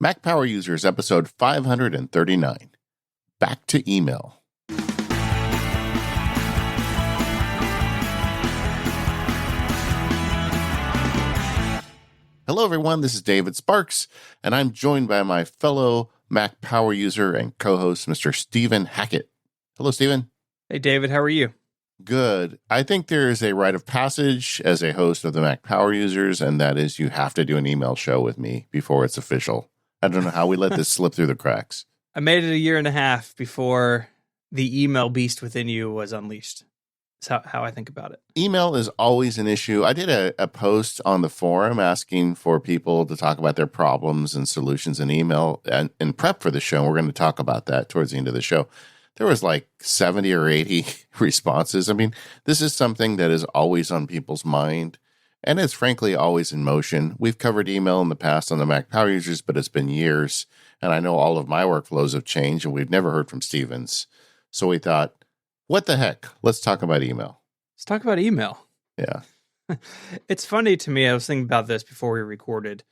Mac Power Users, episode 539. Back to email. Hello, everyone. This is David Sparks, and I'm joined by my fellow Mac Power User and co-host, Mr. Stephen Hackett. Hello, Stephen. Hey, David. How are you? Good. I think there is a rite of passage as a host of the Mac Power Users, and that is you have to do an email show with me before it's official. I don't know how we let this slip through the cracks. I made it a year and a half before the email beast within you was unleashed. That's how I think about it. Email is always an issue. I did a post on the forum asking for people to talk about their problems and solutions in email and in prep for the show. We're going to talk about that towards the end of the show. There was like 70 or 80 responses. I mean, this is something that is always on people's mind, and it's frankly always in motion. We've covered email in the past on the Mac Power Users, but it's been years, and I know all of my workflows have changed, and we've never heard from Stevens. So we thought, what the heck? Let's talk about email. Let's talk about email. Yeah. It's funny to me. I was thinking about this before we recorded,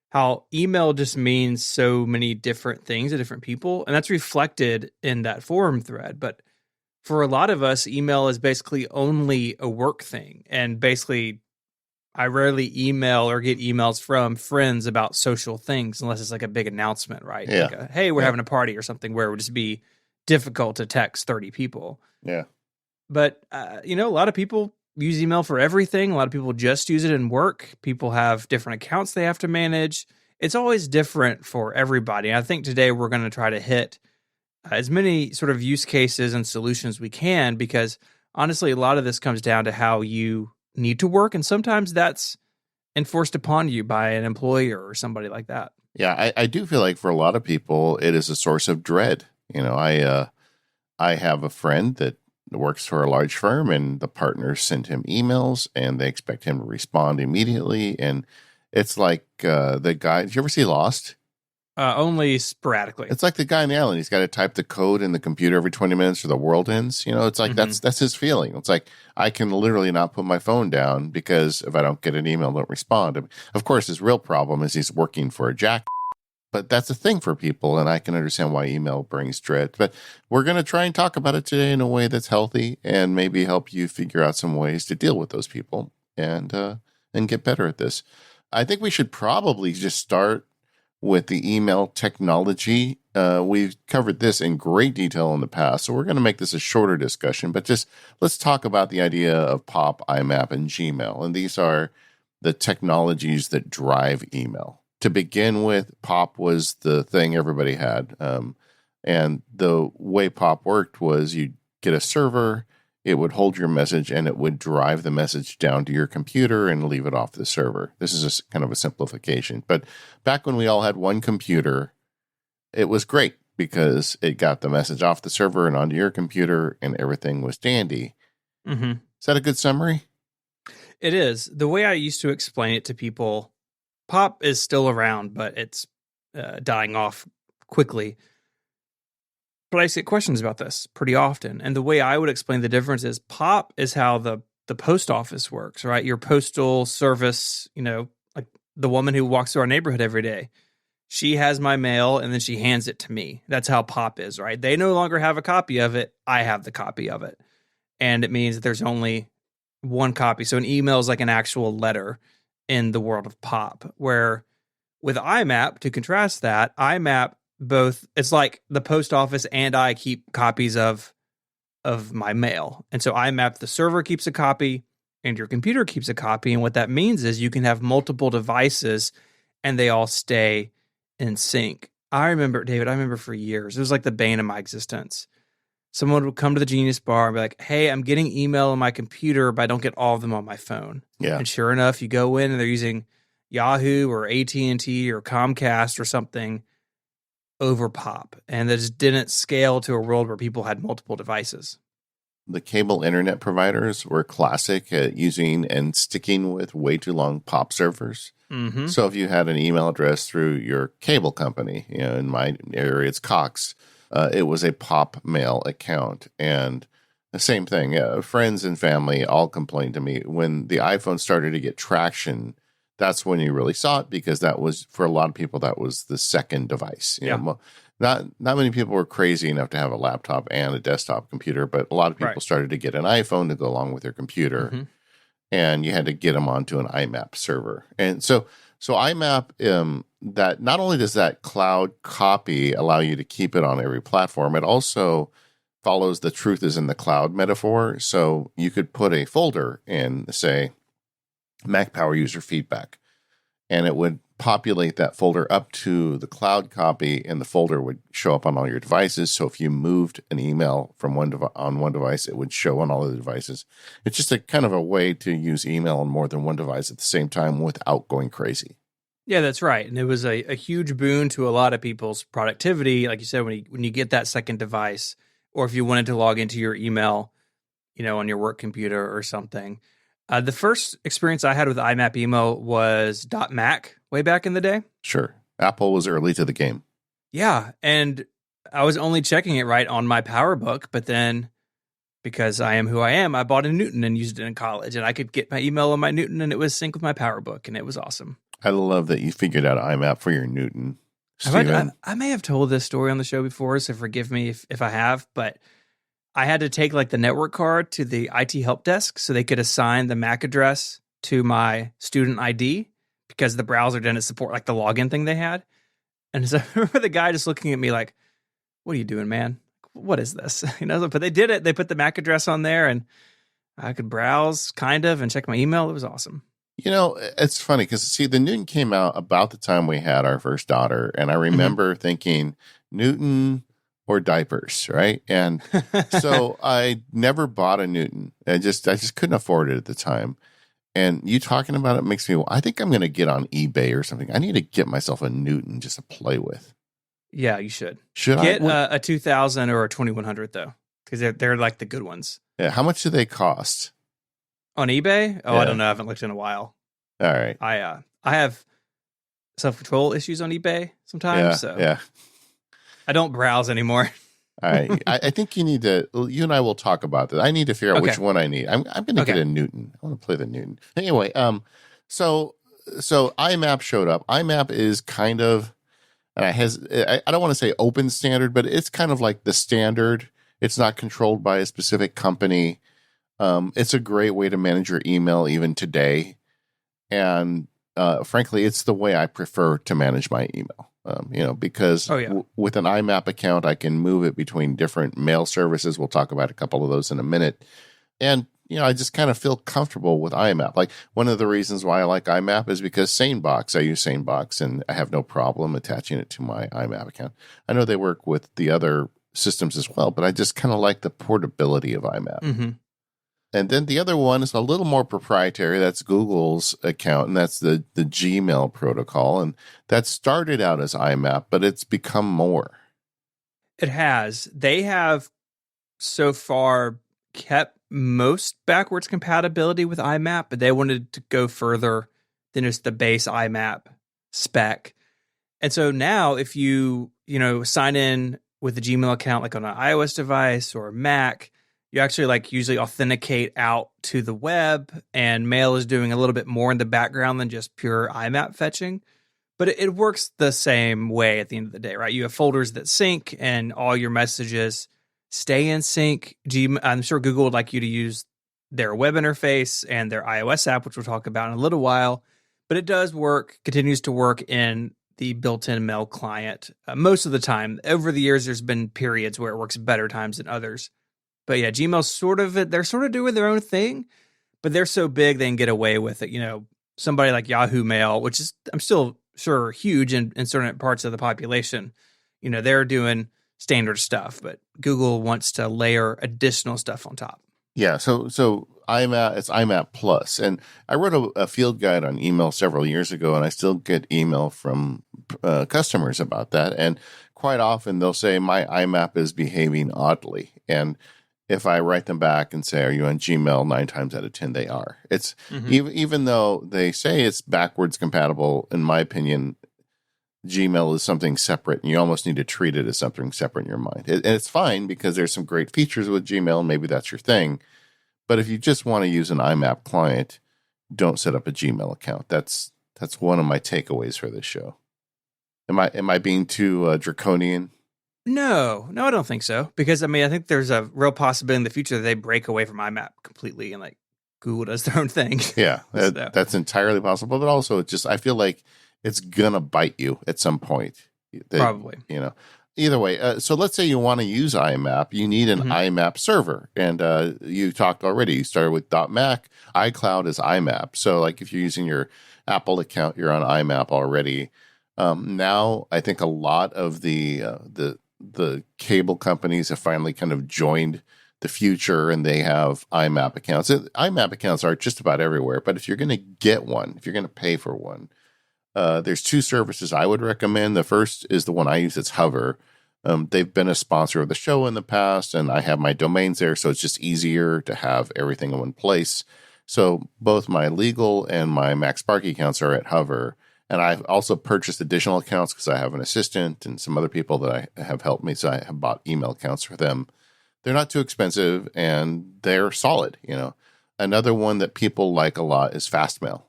how email just means so many different things to different people, and that's reflected in that forum thread. But for a lot of us, email is basically only a work thing, and basically I rarely email or get emails from friends about social things unless it's like a big announcement, right? Yeah. Like hey, we're having a party or something where it would just be difficult to text 30 people. Yeah. But, a lot of people use email for everything. A lot of people just use it in work. People have different accounts they have to manage. It's always different for everybody. I think today we're going to try to hit as many sort of use cases and solutions we can, because honestly, a lot of this comes down to how you need to work, and sometimes that's enforced upon you by an employer or somebody like that. Yeah, I do feel like for a lot of people, it is a source of dread. You know, I have a friend that works for a large firm, and the partners send him emails, and they expect him to respond immediately. And it's like the guy. Did you ever see Lost? Only sporadically. It's like the guy in the island. He's got to type the code in the computer every 20 minutes or the world ends. You know, it's like that's his feeling. It's like I can literally not put my phone down because if I don't get an email, I don't respond. Of course, his real problem is he's working for a jack. But that's a thing for people, and I can understand why email brings dread. But we're going to try and talk about it today in a way that's healthy and maybe help you figure out some ways to deal with those people and get better at this. I think we should probably just start with the email technology. We've covered this in great detail in the past, so we're going to make this a shorter discussion. But just let's talk about the idea of POP, IMAP, and Gmail. And these are the technologies that drive email. To begin with, POP was the thing everybody had. And the way POP worked was you'd get a server, it would hold your message, and it would drive the message down to your computer and leave it off the server. This is kind of a simplification. But back when we all had one computer, it was great because it got the message off the server and onto your computer, and everything was dandy. Mm-hmm. Is that a good summary? It is. The way I used to explain it to people, POP is still around, but it's dying off quickly. But I get questions about this pretty often. And the way I would explain the difference is POP is how the post office works, right? Your postal service, like the woman who walks through our neighborhood every day. She has my mail and then she hands it to me. That's how POP is, right? They no longer have a copy of it. I have the copy of it. And it means that there's only one copy. So an email is like an actual letter in the world of POP, where with IMAP, to contrast that, IMAP it's like the post office and I keep copies of my mail. And so IMAP, the server keeps a copy and your computer keeps a copy. And what that means is you can have multiple devices and they all stay in sync. David, I remember for years, it was like the bane of my existence. Someone would come to the Genius Bar and be like, hey, I'm getting email on my computer, but I don't get all of them on my phone. Yeah. And sure enough, you go in and they're using Yahoo or AT&T or Comcast or something over POP. And that just didn't scale to a world where people had multiple devices. The cable internet providers were classic at using and sticking with way too long POP servers. Mm-hmm. So if you had an email address through your cable company, in my area, it's Cox. It was a POP mail account. And the same thing, friends and family all complained to me when the iPhone started to get traction that's when you really saw it, because that was, for a lot of people, that was the second device. You know, not many people were crazy enough to have a laptop and a desktop computer, but a lot of people started to get an iPhone to go along with their computer, and you had to get them onto an IMAP server. And so IMAP, that not only does that cloud copy allow you to keep it on every platform, it also follows the truth is in the cloud metaphor. So you could put a folder in, say, Mac Power user feedback, and it would populate that folder up to the cloud copy, and the folder would show up on all your devices. So if you moved an email from on one device, it would show on all of the devices. It's just a kind of a way to use email on more than one device at the same time without going crazy. Yeah, that's right. And it was a huge boon to a lot of people's productivity. Like you said, when you get that second device, or if you wanted to log into your email, on your work computer or something. The first experience I had with IMAP email was .Mac way back in the day. Sure. Apple was early to the game. Yeah. And I was only checking it right on my PowerBook, but then because I am who I am, I bought a Newton and used it in college, and I could get my email on my Newton and it was synced with my PowerBook, and it was awesome. I love that you figured out IMAP for your Newton. I may have told this story on the show before, so forgive me if I have, but I had to take the network card to the IT help desk so they could assign the MAC address to my student ID, because the browser didn't support the login thing they had. And so I remember the guy just looking at me like, "What are you doing, man? What is this?" But they did it. They put the MAC address on there, and I could browse kind of and check my email. It was awesome. It's funny because, see, the Newton came out about the time we had our first daughter, and I remember thinking, Newton or diapers, right? And so I never bought a Newton. I just couldn't afford it at the time. And you talking about it makes me, I think I'm going to get on eBay or something. I need to get myself a Newton just to play with. Yeah, you should. Should get a 2000 or a 2100 though, because they're the good ones. Yeah. How much do they cost on eBay? Oh, yeah. I don't know. I haven't looked in a while. All right. I have self-control issues on eBay sometimes. Yeah. I don't browse anymore. All right. I think you need to, you and I will talk about that. I need to figure out which one I need. I'm going to get a Newton. I want to play the Newton. Anyway, so IMAP showed up. IMAP is kind of, and I don't want to say open standard, but it's kind of like the standard. It's not controlled by a specific company. It's a great way to manage your email even today. And frankly, it's the way I prefer to manage my email. Because with an IMAP account, I can move it between different mail services. We'll talk about a couple of those in a minute. And, I just kind of feel comfortable with IMAP. Like, one of the reasons why I like IMAP is because SaneBox, I use SaneBox, and I have no problem attaching it to my IMAP account. I know they work with the other systems as well, but I just kind of like the portability of IMAP. Mm-hmm. And then the other one is a little more proprietary. That's Google's account, and that's the Gmail protocol. And that started out as IMAP, but it's become more. It has. They have so far kept most backwards compatibility with IMAP, but they wanted to go further than just the base IMAP spec. And so now if you, sign in with a Gmail account, like on an iOS device or a Mac, you actually usually authenticate out to the web, and Mail is doing a little bit more in the background than just pure IMAP fetching. But it works the same way at the end of the day, right? You have folders that sync, and all your messages stay in sync. I'm sure Google would like you to use their web interface and their iOS app, which we'll talk about in a little while. But it does work, continues to work in the built-in Mail client most of the time. Over the years, there's been periods where it works better times than others. But yeah, Gmail's they're sort of doing their own thing, but they're so big they can get away with it. Somebody like Yahoo Mail, which is, I'm still sure, huge in certain parts of the population, they're doing standard stuff, but Google wants to layer additional stuff on top. Yeah, so IMAP, it's IMAP Plus. And I wrote a field guide on email several years ago, and I still get email from customers about that. And quite often they'll say, my IMAP is behaving oddly. And if I write them back and say, are you on Gmail? 9 times out of 10, they are. It's even though they say it's backwards compatible, in my opinion, Gmail is something separate, and you almost need to treat it as something separate in your mind. And it's fine because there's some great features with Gmail, and maybe that's your thing. But if you just want to use an IMAP client, don't set up a Gmail account. That's That's one of my takeaways for this show. Am I being too draconian? No, I don't think so. Because I think there's a real possibility in the future that they break away from IMAP completely and like Google does their own thing. Yeah, So, that's entirely possible. But also, it's just I feel like it's gonna bite you at some point. probably. Either way. So let's say you want to use IMAP, you need an IMAP server, and you talked already. You started with .Mac. iCloud is IMAP. So like if you're using your Apple account, you're on IMAP already. Now I think a lot of the cable companies have finally kind of joined the future, and they have IMAP accounts. IMAP accounts are just about everywhere, but if you're going to get one, if you're going to pay for one, there's two services I would recommend. The first is the one I use. It's Hover. They've been a sponsor of the show in the past, and I have my domains there, so it's just easier to have everything in one place. So both my legal and my MacSparky accounts are at Hover. And I've also purchased additional accounts because I have an assistant and some other people that I have helped me. So I have bought email accounts for them. They're not too expensive and they're solid. Another one that people like a lot is Fastmail.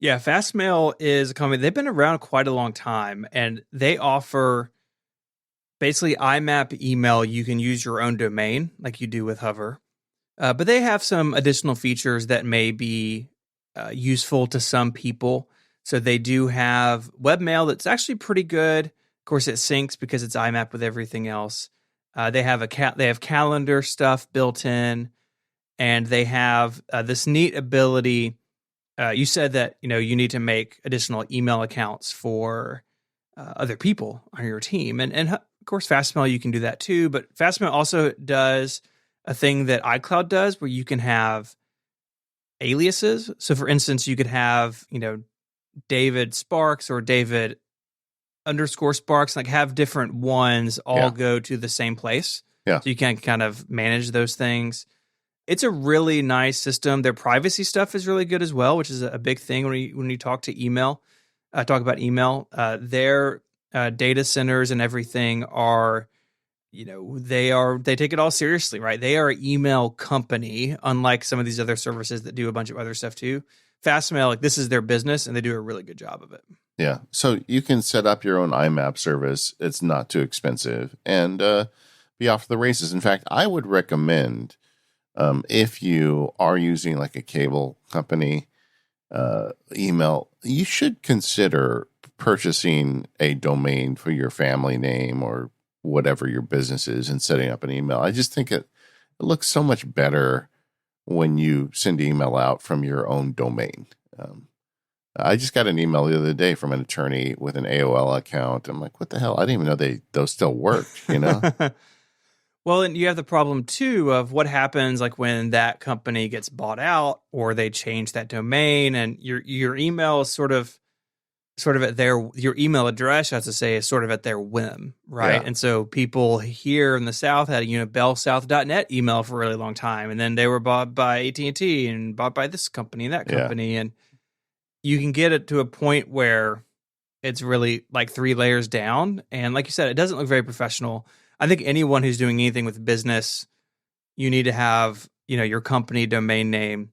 Yeah, Fastmail is a company. They've been around quite a long time, and they offer basically IMAP email. You can use your own domain like you do with Hover. But they have some additional features that may be useful to some people. So they do have webmail that's actually pretty good. Of course, it syncs because it's IMAP with everything else. They have calendar stuff built in, and they have this neat ability. You said that you need to make additional email accounts for other people on your team, and of course, Fastmail you can do that too. But Fastmail also does a thing that iCloud does, where you can have aliases. So, for instance, you could have David Sparks or David _ Sparks, like have different ones all go to the same place. Yeah. So you can kind of manage those things. It's a really nice system. Their privacy stuff is really good as well, which is a big thing when you talk to email, talk about email. Their data centers and everything are, they take it all seriously, right? They are an email company, unlike some of these other services that do a bunch of other stuff too. Fastmail, like this is their business, and they do a really good job of it. Yeah. So you can set up your own IMAP service. It's not too expensive and be off to the races. In fact, I would recommend if you are using like a cable company email, you should consider purchasing a domain for your family name or whatever your business is and setting up an email. I just think it looks so much better when you send email out from your own domain. I just got an email the other day from an attorney with an AOL account. I'm like, what the hell? I didn't even know those still worked, Well, and you have the problem too of what happens like when that company gets bought out or they change that domain, and your email is sort of at your email address, I have to say, is sort of at their whim, right? Yeah. And so people here in the South had a bellsouth.net email for a really long time, and then they were bought by AT&T and bought by this company and that company, and you can get it to a point where it's really like 3 layers down, and like you said, it doesn't look very professional. I think anyone who's doing anything with business, you need to have your company domain name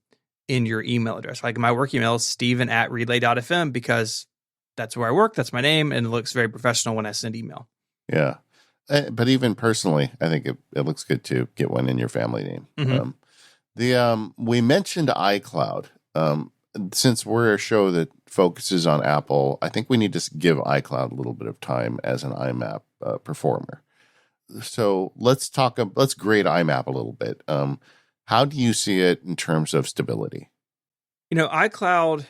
in your email address. Like my work email is steven@relay.fm because that's where I work. That's my name. And it looks very professional when I send email. Yeah. But even personally, I think it looks good to get one in your family name. Mm-hmm. We mentioned iCloud. Since we're a show that focuses on Apple, I think we need to give iCloud a little bit of time as an IMAP performer. So let's grade IMAP a little bit. How do you see it in terms of stability? iCloud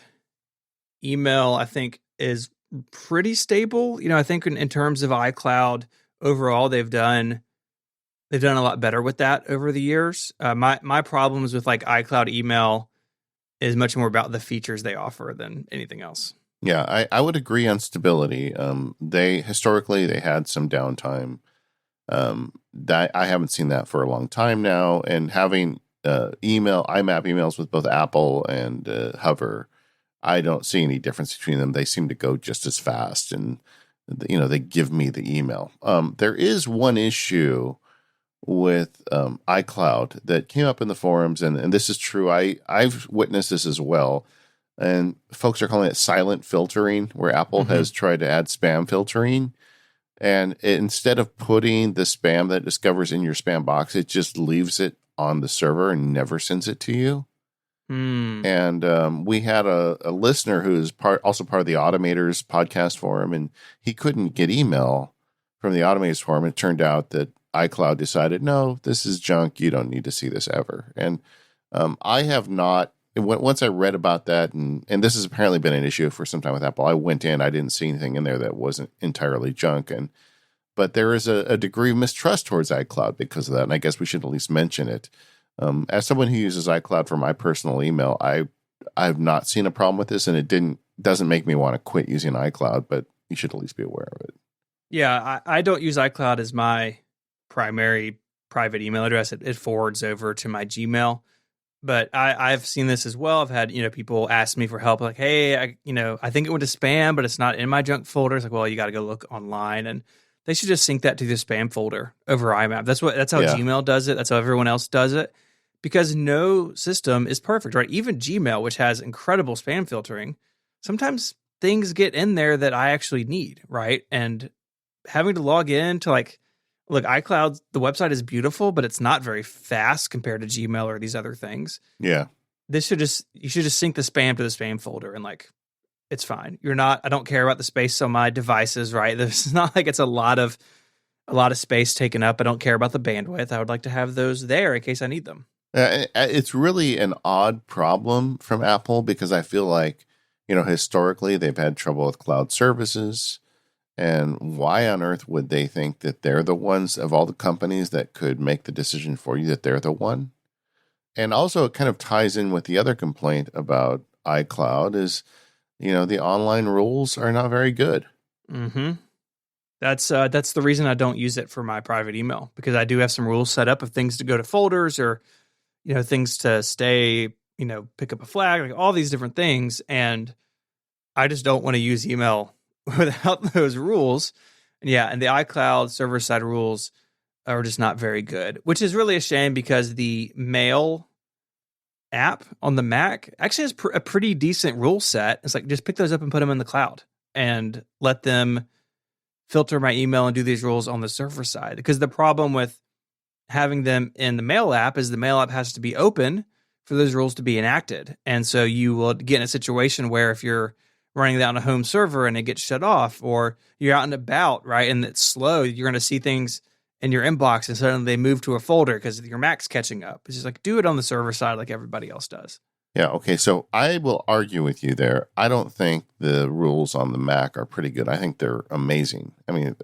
email, I think, is pretty stable. I think in terms of iCloud overall, they've done a lot better with that over the years. My problems with like iCloud email is much more about the features they offer than anything else. Yeah, I would agree on stability. They historically had some downtime. That I haven't seen that for a long time now, and having IMAP emails with both Apple and Hover, I don't see any difference between them. They seem to go just as fast, and they give me the email. There is one issue with iCloud that came up in the forums, and this is true. I've witnessed this as well. and folks are calling it silent filtering, where Apple has tried to add spam filtering. And instead of putting the spam that it discovers in your spam box, it just leaves it on the server and never sends it to you. And we had a listener who is also part of the Automators podcast forum, and he couldn't get email from the Automators forum. It turned out that iCloud decided, no, this is junk. You don't need to see this ever. And I have not, once I read about that, and this has apparently been an issue for some time with Apple, I went in, I didn't see anything in there that wasn't entirely junk. But there is a degree of mistrust towards iCloud because of that, and I guess we should at least mention it. As someone who uses iCloud for my personal email, I've not seen a problem with this, and it doesn't make me want to quit using iCloud, but you should at least be aware of it. Yeah, I don't use iCloud as my primary private email address. It forwards over to my Gmail. But I've seen this as well. I've had, people ask me for help, like, hey, I think it went to spam, but it's not in my junk folder. It's like, well, you got to go look online, and they should just sync that to the spam folder over IMAP. That's how Gmail does it. That's how everyone else does it, because no system is perfect, right? Even Gmail, which has incredible spam filtering, sometimes things get in there that I actually need, right? And having to log in to look, iCloud, the website is beautiful, but it's not very fast compared to Gmail or these other things. Yeah. You should just sync the spam to the spam folder, and it's fine. I don't care about the space on my devices, right? It's not like it's a lot of space taken up. I don't care about the bandwidth. I would like to have those there in case I need them. It's really an odd problem from Apple, because I feel like, historically they've had trouble with cloud services. And why on earth would they think that they're the ones of all the companies that could make the decision for you, that they're the one? And also it kind of ties in with the other complaint about iCloud is, the online rules are not very good. Mm-hmm. That's the reason I don't use it for my private email, because I do have some rules set up of things to go to folders, or, things to stay, pick up a flag, like all these different things. And I just don't want to use email without those rules. And the iCloud server side rules are just not very good, which is really a shame, because the Mail app on the Mac actually has a pretty decent rule set. It's like, just pick those up and put them in the cloud and let them filter my email and do these rules on the server side. Because the problem with having them in the Mail app is the Mail app has to be open for those rules to be enacted. And so you will get in a situation where if you're running that on a home server and it gets shut off, or you're out and about, right, and it's slow, you're going to see things in your inbox and suddenly they move to a folder because your Mac's catching up. It's just like, do it on the server side like everybody else does. Yeah, okay, so I will argue with you there. I don't think the rules on the Mac are pretty good. I think they're amazing. I mean,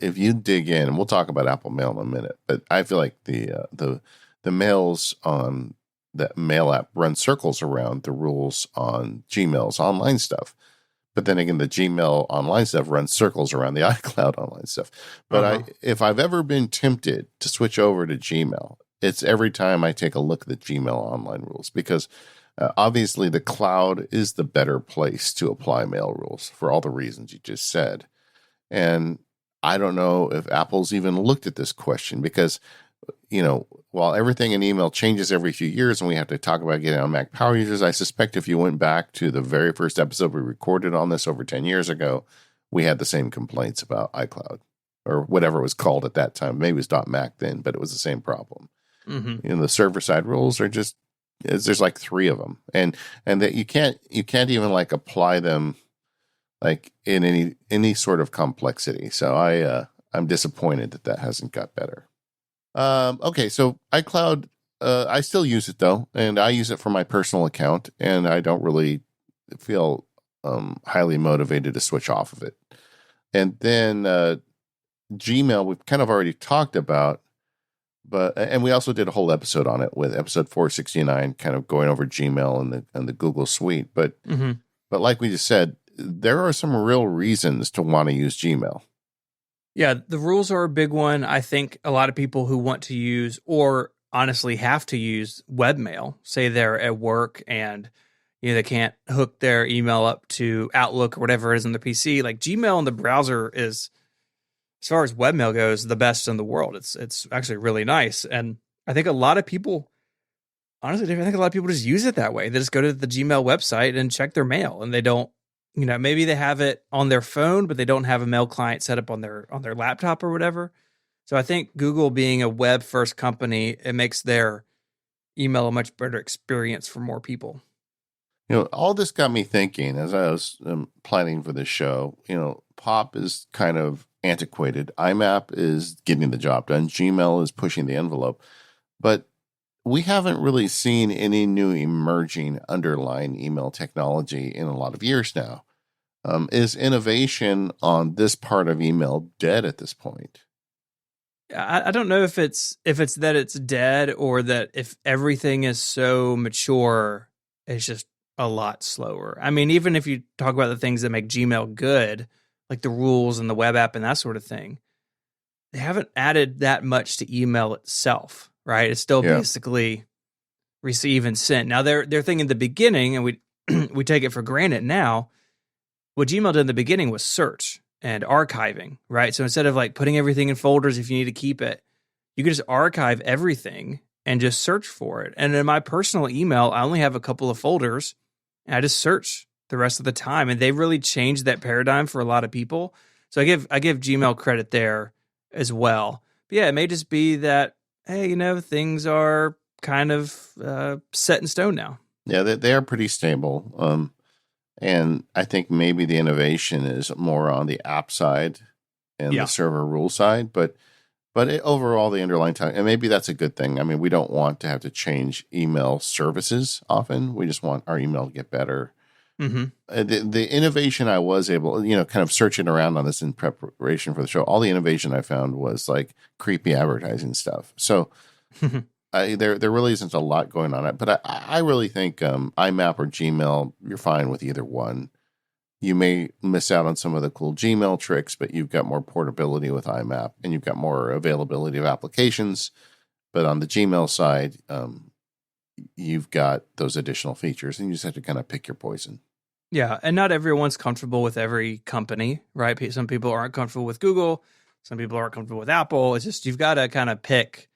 if you dig in, and we'll talk about Apple Mail in a minute, but I feel like the mails on that Mail app run circles around the rules on Gmail's online stuff. But then again, the Gmail online stuff runs circles around the iCloud online stuff. But if I've ever been tempted to switch over to Gmail, it's every time I take a look at the Gmail online rules, because obviously the cloud is the better place to apply mail rules for all the reasons you just said. And I don't know if Apple's even looked at this question, because while everything in email changes every few years and we have to talk about getting on Mac power users, I suspect if you went back to the very first episode we recorded on this over 10 years ago, we had the same complaints about iCloud, or whatever it was called at that time. Maybe it was .Mac then, but it was the same problem. Mm-hmm. The server side rules are just, there's like 3 of them, and that you can't even apply them in any sort of complexity. So I'm disappointed that hasn't got better. Okay, so iCloud, I still use it though, and I use it for my personal account, and I don't really feel highly motivated to switch off of it. And then Gmail, we've kind of already talked about, and we also did a whole episode on it with episode 469, kind of going over Gmail and the Google Suite. But like we just said, there are some real reasons to want to use Gmail. Yeah, the rules are a big one. I think a lot of people who want to use, or honestly have to use, webmail, say they're at work and they can't hook their email up to Outlook or whatever it is on their PC. Like, Gmail in the browser is, as far as webmail goes, the best in the world. It's actually really nice. And I think a lot of people Honestly, Dave, I think a lot of people just use it that way. They just go to the Gmail website and check their mail, and they don't, maybe they have it on their phone, but they don't have a mail client set up on their laptop or whatever. So I think Google being a web first company, it makes their email a much better experience for more people. All this got me thinking as I was planning for this show. Pop is kind of antiquated. IMAP is getting the job done. Gmail is pushing the envelope. But we haven't really seen any new emerging underlying email technology in a lot of years now. Is innovation on this part of email dead at this point? I don't know if it's that it's dead or that if everything is so mature, it's just a lot slower. I mean, even if you talk about the things that make Gmail good, like the rules and the web app and that sort of thing, they haven't added that much to email itself, right? It's still basically receive and send. Now their thing in the beginning, and we we take it for granted now, what Gmail did in the beginning was search and archiving, right? So instead of like putting everything in folders, if you need to keep it, you could just archive everything and just search for it. And in my personal email, I only have a couple of folders and I just search the rest of the time. And they really changed that paradigm for a lot of people. So I give Gmail credit there as well. But yeah, it may just be that, hey, things are kind of set in stone now. Yeah, they are pretty stable. And I think maybe the innovation is more on the app side and the server rule side, but overall the underlying time, and maybe that's a good thing. I mean, we don't want to have to change email services often. We just want our email to get better. Mm-hmm. The innovation I was able, kind of searching around on this in preparation for the show, all the innovation I found was like creepy advertising stuff. So there really isn't a lot going on it, but I really think IMAP or Gmail, you're fine with either one. You may miss out on some of the cool Gmail tricks, but you've got more portability with IMAP and you've got more availability of applications. But on the Gmail side, you've got those additional features and you just have to kind of pick your poison. Yeah, and not everyone's comfortable with every company, right? Some people aren't comfortable with Google. Some people aren't comfortable with Apple. It's just you've got to kind of pick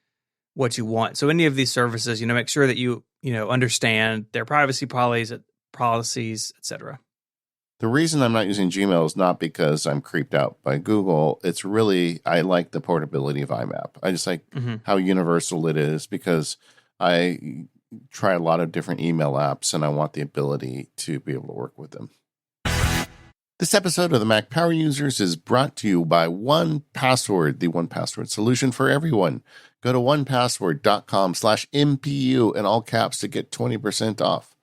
what you want. So any of these services, make sure that you understand their privacy policies, etc. The reason I'm not using Gmail is not because I'm creeped out by Google. It's really, I like the portability of IMAP. I just like how universal it is because I try a lot of different email apps and I want the ability to be able to work with them. This episode of the Mac Power Users is brought to you by 1Password, the 1Password solution for everyone. Go to 1password.com/MPU in all caps to get 20% off.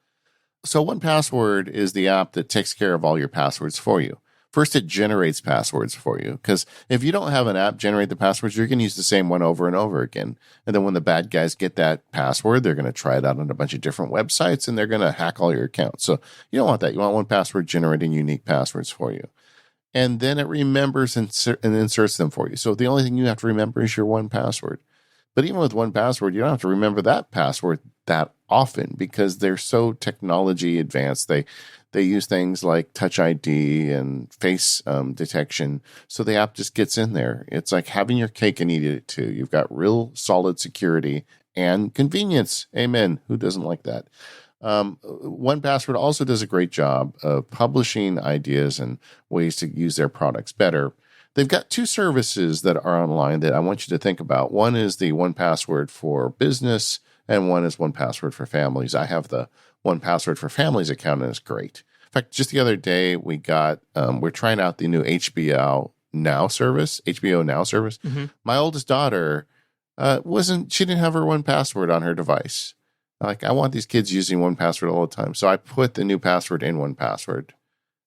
So 1Password is the app that takes care of all your passwords for you. First, it generates passwords for you because if you don't have an app generate the passwords, you're going to use the same one over and over again. And then when the bad guys get that password, they're going to try it out on a bunch of different websites and they're going to hack all your accounts. So you don't want that. You want 1Password generating unique passwords for you. And then it remembers and inserts them for you. So the only thing you have to remember is your 1Password. But even with 1Password, you don't have to remember that password that often because they're so technology advanced. They use things like Touch ID and face detection. So the app just gets in there. It's like having your cake and eating it too. You've got real solid security and convenience. Amen. Who doesn't like that? 1Password also does a great job of publishing ideas and ways to use their products better. They've got two services that are online that I want you to think about. One is the 1Password for business, and one is 1Password for families. I have the 1Password for families account, and it's great. In fact, just the other day, we're trying out the new HBO Now service. Mm-hmm. My oldest daughter she didn't have her 1Password on her device. Like, I want these kids using 1Password all the time. So I put the new password in 1Password,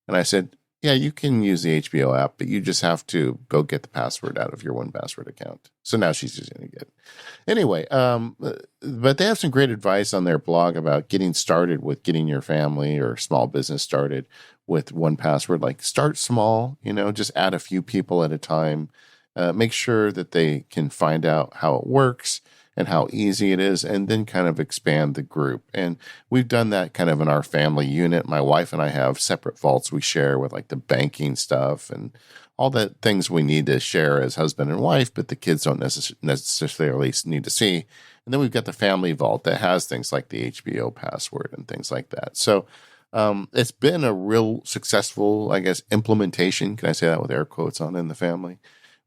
and I said, yeah, you can use the HBO app, but you just have to go get the password out of your 1Password account. So now she's using it again. Anyway, but they have some great advice on their blog about getting started with getting your family or small business started with 1Password. Like, start small, just add a few people at a time. Make sure that they can find out how it works and how easy it is, and then kind of expand the group. And we've done that kind of in our family unit. My wife and I have separate vaults we share with like the banking stuff and all the things we need to share as husband and wife, but the kids don't necessarily need to see. And then we've got the family vault that has things like the HBO password and things like that. So it's been a real successful, I guess, implementation. Can I say that with air quotes on in the family?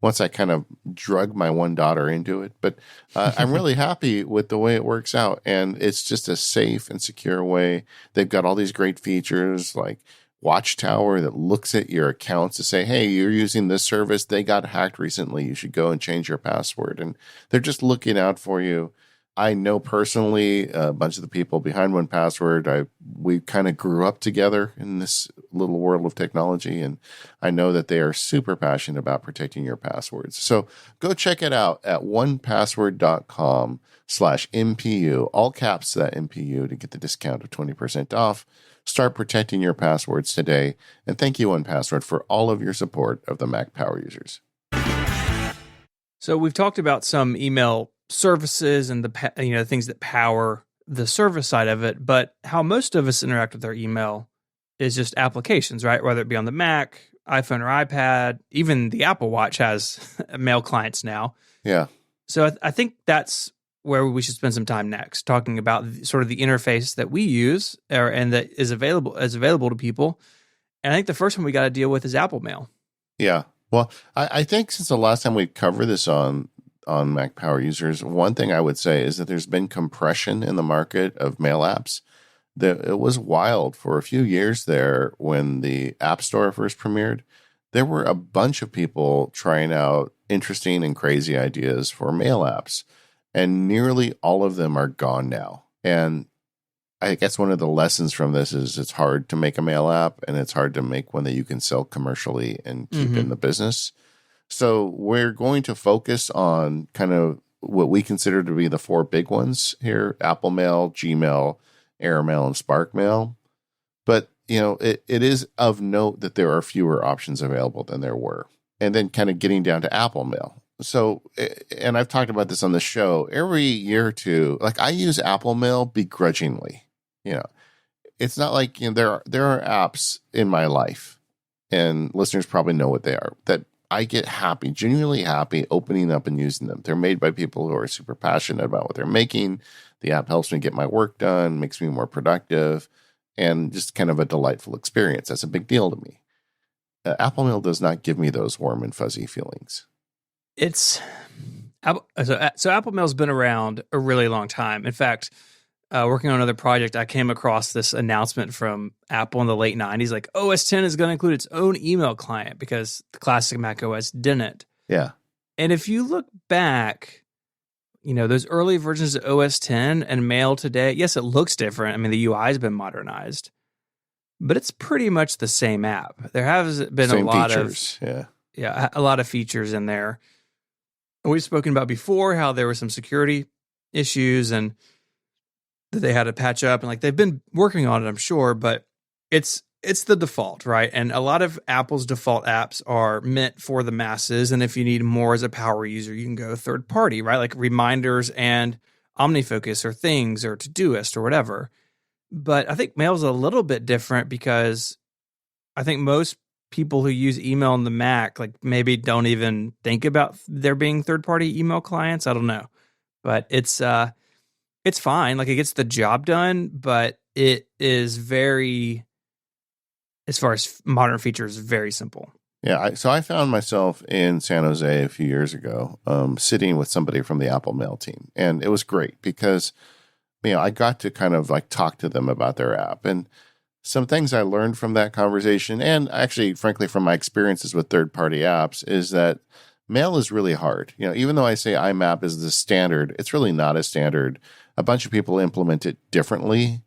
Once I kind of drug my one daughter into it. But I'm really happy with the way it works out. And it's just a safe and secure way. They've got all these great features like Watchtower that looks at your accounts to say, hey, you're using this service. They got hacked recently. You should go and change your password. And they're just looking out for you. I know personally a bunch of the people behind 1Password. We kind of grew up together in this little world of technology, and I know that they are super passionate about protecting your passwords. So go check it out at onepassword.com/MPU, all caps that MPU, to get the discount of 20% off. Start protecting your passwords today, and thank you, 1Password, for all of your support of the Mac Power users. So we've talked about some email services and the things that power the service side of it, but how most of us interact with our email is just applications, right? Whether it be on the Mac, iPhone, or iPad, even the Apple Watch has mail clients now. Yeah. So I think that's where we should spend some time next, talking about sort of the interface that we use and that is available to people. And I think the first one we got to deal with is Apple Mail. Yeah. Well, I think since the last time we covered this on Mac Power users, one thing I would say is that there's been compression in the market of mail apps. It was wild for a few years there when the App Store first premiered. There were a bunch of people trying out interesting and crazy ideas for mail apps, and nearly all of them are gone now. And I guess one of the lessons from this is it's hard to make a mail app, and it's hard to make one that you can sell commercially and keep in the business. So we're going to focus on kind of what we consider to be the four big ones here: Apple Mail, Gmail, Airmail, and Spark Mail. But, it is of note that there are fewer options available than there were. And then kind of getting down to Apple Mail. So, and I've talked about this on the show, every year or two, like I use Apple Mail begrudgingly. It's not like, there are apps in my life, and listeners probably know what they are, that I get happy, genuinely happy opening up and using them. They're made by people who are super passionate about what they're making. The app helps me get my work done, makes me more productive, and just kind of a delightful experience. That's a big deal to me. Apple Mail does not give me those warm and fuzzy feelings. So Apple Mail's been around a really long time. In fact, working on another project, I came across this announcement from Apple in the late 90s, like OS X is going to include its own email client because the classic Mac OS didn't. Yeah. And if you look back, those early versions of OS X and Mail today, yes, it looks different. I mean, the UI has been modernized, but it's pretty much the same app. There has been Same a lot features. of a lot of features in there. We've spoken about before how there were some security issues and that they had to patch up, and like they've been working on it, I'm sure, but it's the default, right? And a lot of Apple's default apps are meant for the masses, and if you need more as a power user, you can go third party, right? Like Reminders and OmniFocus or Things or Todoist or whatever. But I think Mail's a little bit different because I think most people who use email on the Mac like maybe don't even think about there being third party email clients. I don't know, but it's fine. Like it gets the job done, but it is very, as far as modern features, very simple. Yeah. So I found myself in San Jose a few years ago, sitting with somebody from the Apple Mail team. And it was great because, I got to kind of like talk to them about their app. And some things I learned from that conversation, and actually, frankly, from my experiences with third-party apps, is that Mail is really hard. Even though I say IMAP is the standard, it's really not a standard. A bunch of people implement it differently.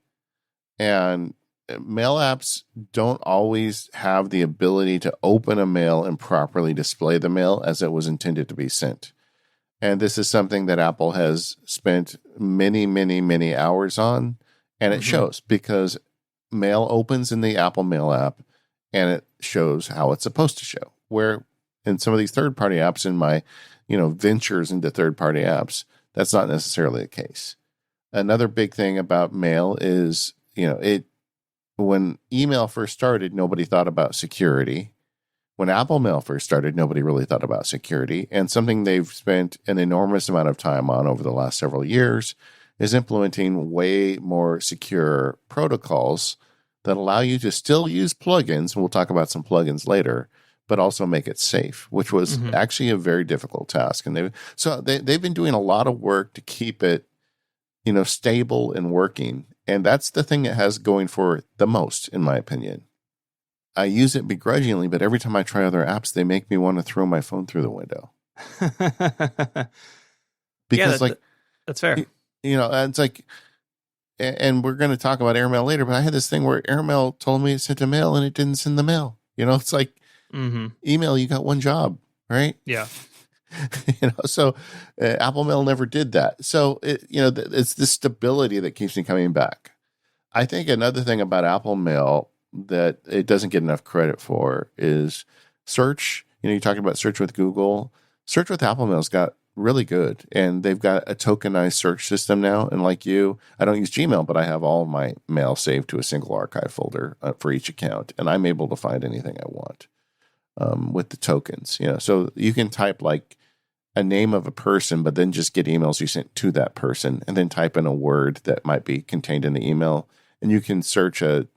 And mail apps don't always have the ability to open a mail and properly display the mail as it was intended to be sent. And this is something that Apple has spent many, many, many hours on. And it shows because Mail opens in the Apple Mail app and it shows how it's supposed to show. Where in some of these third-party apps, in my, ventures into third-party apps, that's not necessarily the case. Another big thing about Mail is, when email first started, nobody thought about security. When Apple Mail first started, nobody really thought about security. And something they've spent an enormous amount of time on over the last several years is implementing way more secure protocols that allow you to still use plugins. We'll talk about some plugins later, but also make it safe, which was actually a very difficult task. And they've been doing a lot of work to keep it, stable and working. And that's the thing it has going for it the most, in my opinion. I use it begrudgingly, but every time I try other apps, they make me want to throw my phone through the window. Because that's fair. It's like, and we're going to talk about AirMail later, but I had this thing where AirMail told me it sent a mail and it didn't send the mail. It's like email, you got one job, right? Yeah. So Apple Mail never did that. So, it's the stability that keeps me coming back. I think another thing about Apple Mail that it doesn't get enough credit for is search. You're talking about search with Google. Search with Apple Mail's got really good, and they've got a tokenized search system now. And like you, I don't use Gmail, but I have all of my mail saved to a single archive folder for each account, and I'm able to find anything I want with the tokens. So you can type like a name of a person, but then just get emails you sent to that person, and then type in a word that might be contained in the email, and you can search a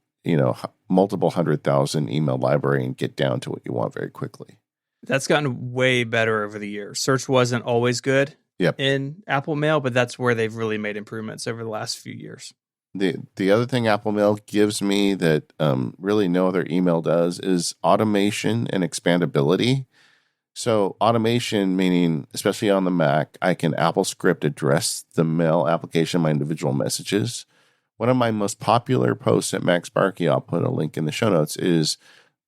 multiple 100,000 email library and get down to what you want very quickly. That's gotten way better over the years. Search wasn't always good in Apple Mail, but that's where they've really made improvements over the last few years. The other thing Apple Mail gives me that really no other email does is automation and expandability. So automation, meaning especially on the Mac, I can AppleScript address the mail application, my individual messages. One of my most popular posts at MacSparky, I'll put a link in the show notes, is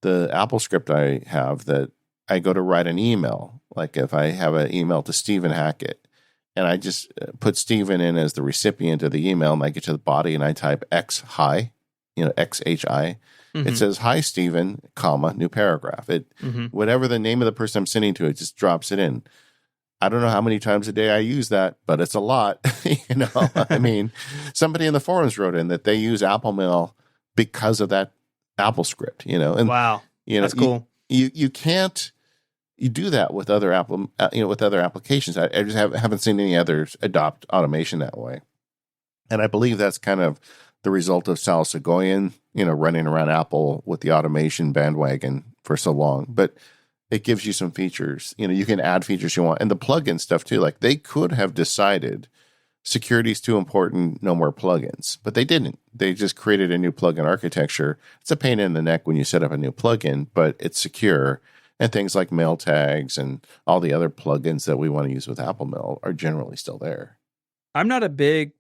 the AppleScript I have that I go to write an email. Like if I have an email to Stephen Hackett, and I just put Stephen in as the recipient of the email, and I get to the body and I type X hi, XHI. It says, "Hi, Stephen, comma, new paragraph." Whatever the name of the person I'm sending to, it just drops it in. I don't know how many times a day I use that, but it's a lot. I mean, somebody in the forums wrote in that they use Apple Mail because of that AppleScript, and wow, that's cool. You can't do that with other with other applications. I just haven't seen any others adopt automation that way. And I believe that's kind of the result of Sal Soghoian, running around Apple with the automation bandwagon for so long. But it gives you some features. You can add features you want. And the plugin stuff too. Like they could have decided security is too important, no more plugins. But they didn't. They just created a new plugin architecture. It's a pain in the neck when you set up a new plugin, but it's secure. And things like mail tags and all the other plugins that we want to use with Apple Mail are generally still there. I'm not a big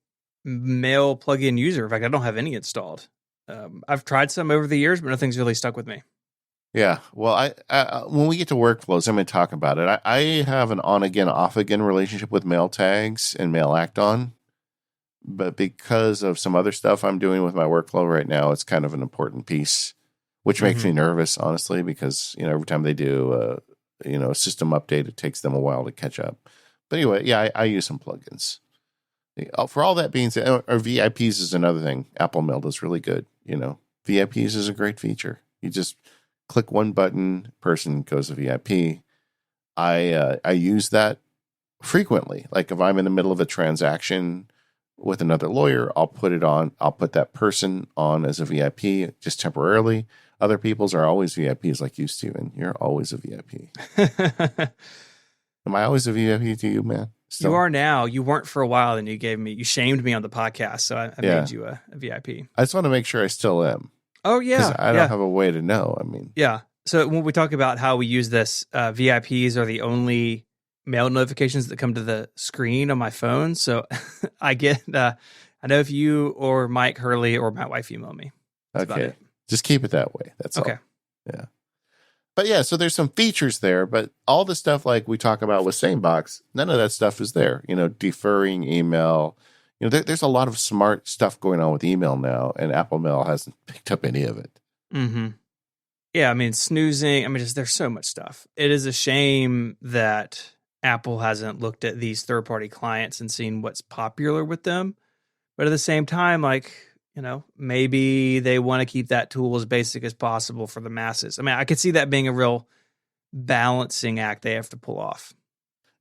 mail plugin user. In fact, I don't have any installed. I've tried some over the years, but nothing's really stuck with me. Yeah, well, I when we get to workflows, I'm going to talk about it. I have an on-again, off-again relationship with mail tags and mail act-on, but because of some other stuff I'm doing with my workflow right now, it's kind of an important piece, which makes me nervous, honestly, because every time they do a system update, it takes them a while to catch up. But anyway, yeah, I use some plugins. For all that being said, or VIPs is another thing Apple Mail does really good. VIPs is a great feature. You just click one button, person goes to VIP. I use that frequently. Like if I'm in the middle of a transaction with another lawyer, I'll put that person on as a VIP just temporarily. Other people's are always VIPs like you, Stephen. You're always a VIP. Am I always a VIP to you, man? Still? You are now. You weren't for a while, and you shamed me on the podcast, so I made you a VIP. I just want to make sure I still am. Oh, yeah. Because I don't have a way to know. I mean, yeah. So when we talk about how we use this, VIPs are the only mail notifications that come to the screen on my phone. So I get, I know if you or Mike Hurley or my wife email me. That's okay. Just keep it that way. That's okay. All. Yeah. But yeah, so there's some features there, but all the stuff like we talk about with SaneBox, none of that stuff is there. Deferring email. There's a lot of smart stuff going on with email now, and Apple Mail hasn't picked up any of it. Mm-hmm. Yeah, I mean, snoozing. I mean, there's so much stuff. It is a shame that Apple hasn't looked at these third-party clients and seen what's popular with them. But at the same time, maybe they want to keep that tool as basic as possible for the masses. I mean, I could see that being a real balancing act they have to pull off.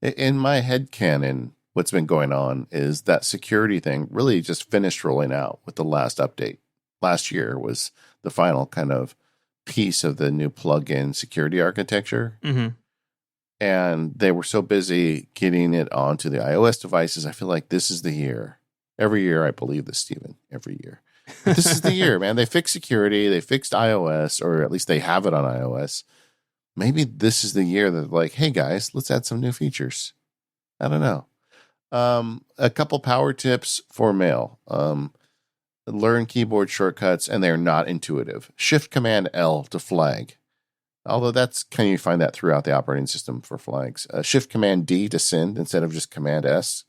In my head canon, what's been going on is that security thing really just finished rolling out with the last update. Last year was the final kind of piece of the new plug-in security architecture. Mm-hmm. And they were so busy getting it onto the iOS devices. I feel like this is the year. Every year, I believe this, Stephen. Every year. But this is the year, man. They fixed security. They fixed iOS, or at least they have it on iOS. Maybe this is the year that like, hey, guys, let's add some new features. I don't know. A couple power tips for Mail. Learn keyboard shortcuts, and they're not intuitive. Shift-Command-L to flag. Although can you find that throughout the operating system for flags. Shift-Command-D to send instead of just Command-S.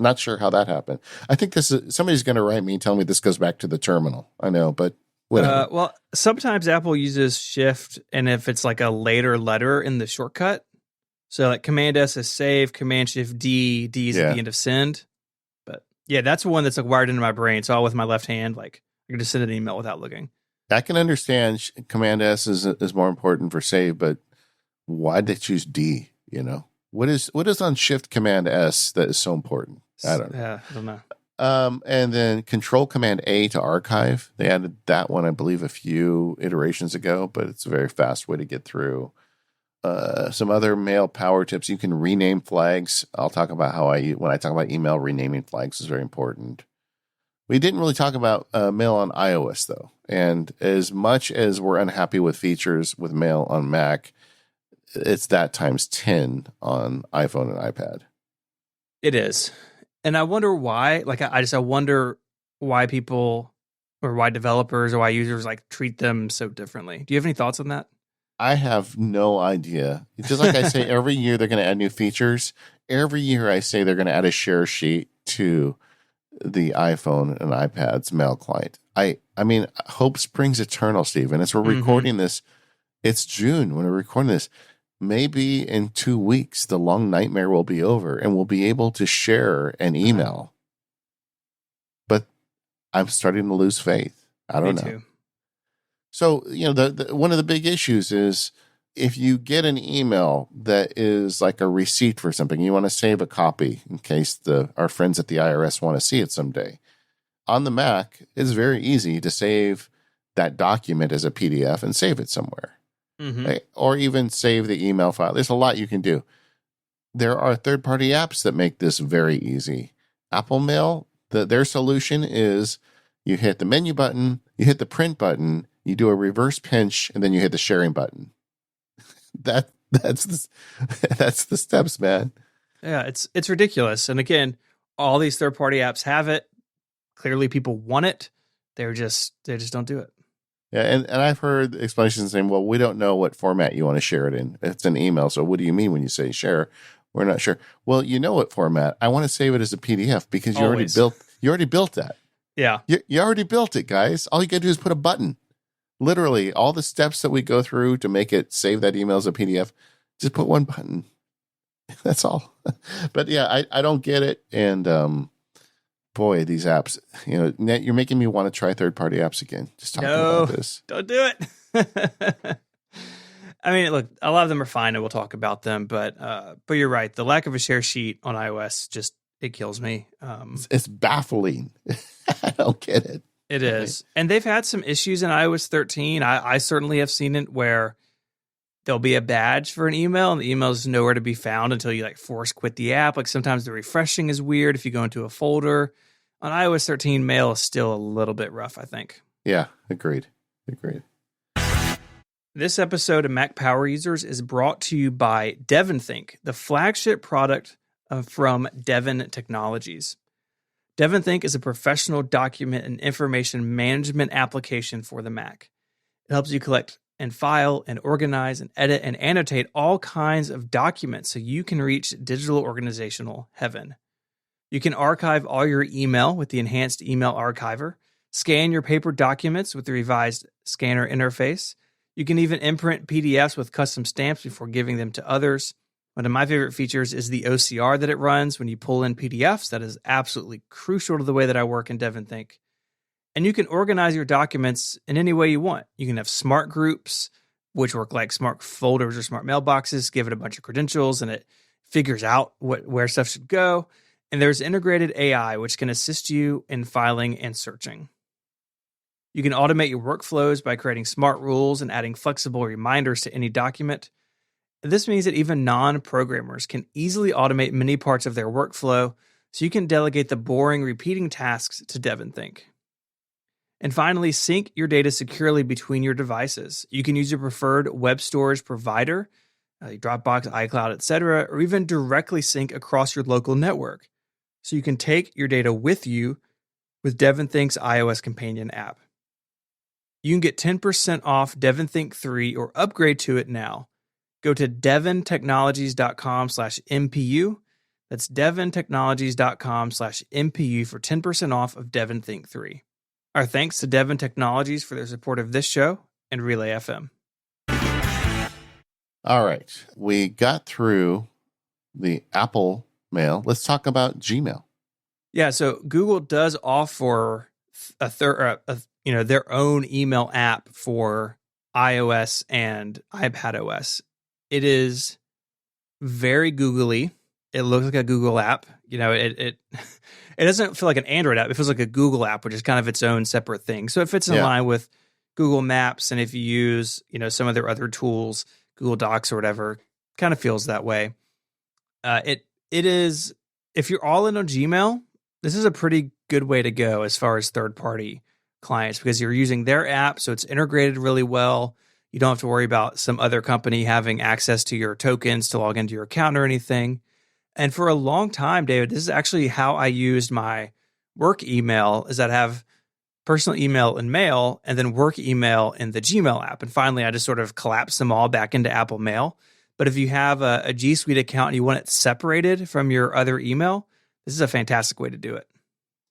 Not sure how that happened. I think somebody's going to write me and tell me this goes back to the terminal. I know, but whatever. Well, sometimes Apple uses Shift, and if it's like a later letter in the shortcut, so like Command-S is save, Command-Shift-D, D is at the end of send. But yeah, that's one that's like wired into my brain. So all with my left hand, like I can just send an email without looking. I can understand Command-S is more important for save, but why'd they choose D? You know, what is on Shift-Command-S that is so important? I don't know. Yeah, I don't know. And then Control-Command-A to archive. They added that one, I believe, a few iterations ago, but it's a very fast way to get through. Some other Mail power tips. You can rename flags. I'll talk about when I talk about email, renaming flags is very important. We didn't really talk about Mail on iOS, though. And as much as we're unhappy with features with Mail on Mac, it's that times 10 on iPhone and iPad. It is. And I wonder why. Like, I wonder why people or why developers or why users like treat them so differently. Do you have any thoughts on that? I have no idea. It's just like I say, every year they're going to add new features. Every year I say they're going to add a share sheet to the iPhone and iPad's Mail client. I mean, hope springs eternal, Stephen. As we're recording this, it's June when we're recording this. Maybe in 2 weeks, the long nightmare will be over and we'll be able to share an email. But I'm starting to lose faith. I don't know. Too. So, you know, the one of the big issues is if you get an email that is like a receipt for something, you want to save a copy in case our friends at the IRS want to see it someday. On the Mac, it's very easy to save that document as a PDF and save it somewhere. Right? Or even save the email file. There's a lot you can do. There are third-party apps that make this very easy. Apple Mail, their solution is you hit the menu button, you hit the print button, you do a reverse pinch, and then you hit the sharing button. That's the steps, man. Yeah, it's ridiculous. And again, all these third-party apps have it. Clearly, people want it. They just don't do it. Yeah, and I've heard explanations saying, well, we don't know what format you want to share it in. It's an email, so what do you mean when you say share? We're not sure. Well, you know what format. I want to save it as a PDF because you already built that. Yeah. You already built it, guys. All you got to do is put a button. Literally, all the steps that we go through to make it save that email as a PDF, just put one button. That's all. But yeah, I don't get it. And boy, these apps, you know, Ned, you're making me want to try third-party apps again. Just talking about this. Don't do it. I mean, look, a lot of them are fine, and we'll talk about them. But you're right. The lack of a share sheet on iOS it kills me. It's baffling. I don't get it. It is, and they've had some issues in iOS 13. I certainly have seen it where there'll be a badge for an email, and the email is nowhere to be found until you like force quit the app. Like sometimes the refreshing is weird if you go into a folder. On iOS 13, Mail is still a little bit rough, I think. Yeah, agreed. This episode of Mac Power Users is brought to you by DevonThink, the flagship product from Devon Technologies. DevonThink is a professional document and information management application for the Mac. It helps you collect and file and organize and edit and annotate all kinds of documents so you can reach digital organizational heaven. You can archive all your email with the enhanced email archiver, scan your paper documents with the revised scanner interface. You can even imprint PDFs with custom stamps before giving them to others. One of my favorite features is the OCR that it runs when you pull in PDFs. That is absolutely crucial to the way that I work in DevonThink. And you can organize your documents in any way you want. You can have smart groups which work like smart folders or smart mailboxes. Give it a bunch of credentials and it figures out where stuff should go. And there's integrated AI, which can assist you in filing and searching. You can automate your workflows by creating smart rules and adding flexible reminders to any document. This means that even non-programmers can easily automate many parts of their workflow, so you can delegate the boring, repeating tasks to DevonThink. And finally, sync your data securely between your devices. You can use your preferred web storage provider, Dropbox, iCloud, etc., or even directly sync across your local network, so you can take your data with you with DevonThink's iOS companion app. You can get 10% off DevonThink 3 or upgrade to it now. Go to devontechnologies.com/MPU. That's devontechnologies.com/MPU for 10% off of DevonThink 3. Our thanks to Devon Technologies for their support of this show and Relay FM. All right. We got through the Apple Mail. Let's talk about Gmail. Yeah, so Google does offer their own email app for iOS and iPadOS. It is very googly. It looks like a Google app. It doesn't feel like an Android app. It feels like a Google app, which is kind of its own separate thing. So it fits in line with Google Maps, and if you use some of their other tools, Google Docs or whatever, kind of feels that way. It is, if you're all in on Gmail, this is a pretty good way to go as far as third-party clients, because you're using their app, so it's integrated really well. You don't have to worry about some other company having access to your tokens to log into your account or anything. And for a long time, David, this is actually how I used my work email, is that I have personal email and mail, and then work email in the Gmail app. And finally, I just sort of collapsed them all back into Apple Mail. But if you have a G Suite account and you want it separated from your other email, this is a fantastic way to do it.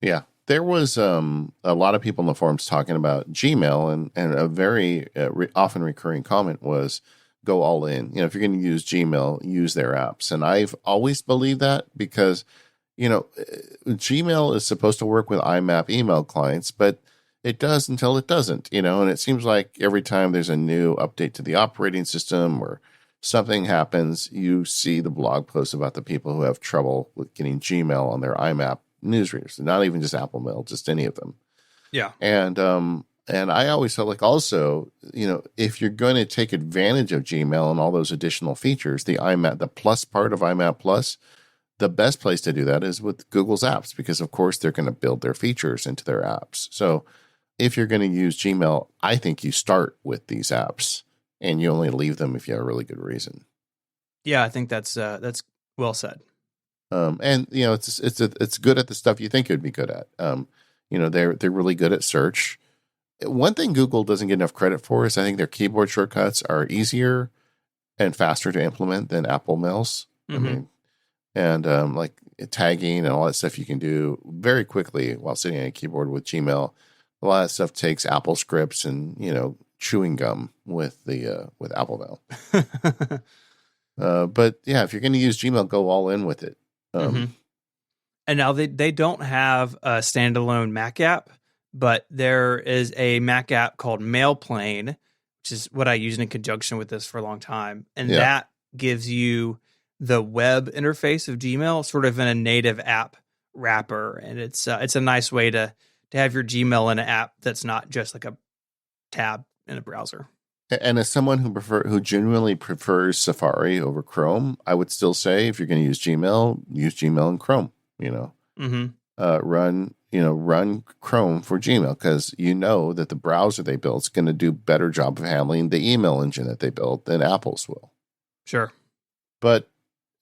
Yeah. There was a lot of people in the forums talking about Gmail, and a very often recurring comment was go all in. If you're going to use Gmail, use their apps. And I've always believed that because, Gmail is supposed to work with IMAP email clients, but it does until it doesn't, and it seems like every time there's a new update to the operating system or something happens, you see the blog posts about the people who have trouble with getting Gmail on their IMAP newsreaders, not even just Apple Mail, just any of them. Yeah. And I always felt like also, if you're going to take advantage of Gmail and all those additional features, the plus part of IMAP Plus, the best place to do that is with Google's apps, because of course they're going to build their features into their apps. So if you're going to use Gmail, I think you start with these apps and you only leave them if you have a really good reason. Yeah, I think that's well said. And it's good at the stuff you think it would be good at. They're really good at search. One thing Google doesn't get enough credit for is I think their keyboard shortcuts are easier and faster to implement than Apple Mail's. Mm-hmm. Like tagging and all that stuff you can do very quickly while sitting on a keyboard with Gmail. A lot of stuff takes Apple scripts and chewing gum with Apple Mail. But yeah, if you're going to use Gmail, go all in with it. And now they don't have a standalone Mac app, but there is a Mac app called MailPlane, which is what I used in conjunction with this for a long time. And that gives you the web interface of Gmail sort of in a native app wrapper. And it's a nice way to have your Gmail in an app that's not just like a tab in a browser. And as someone who genuinely prefers Safari over Chrome, I would still say if you're going to use Gmail in Chrome. Run Chrome for Gmail, because that the browser they built is going to do a better job of handling the email engine that they built than Apple's will. Sure, but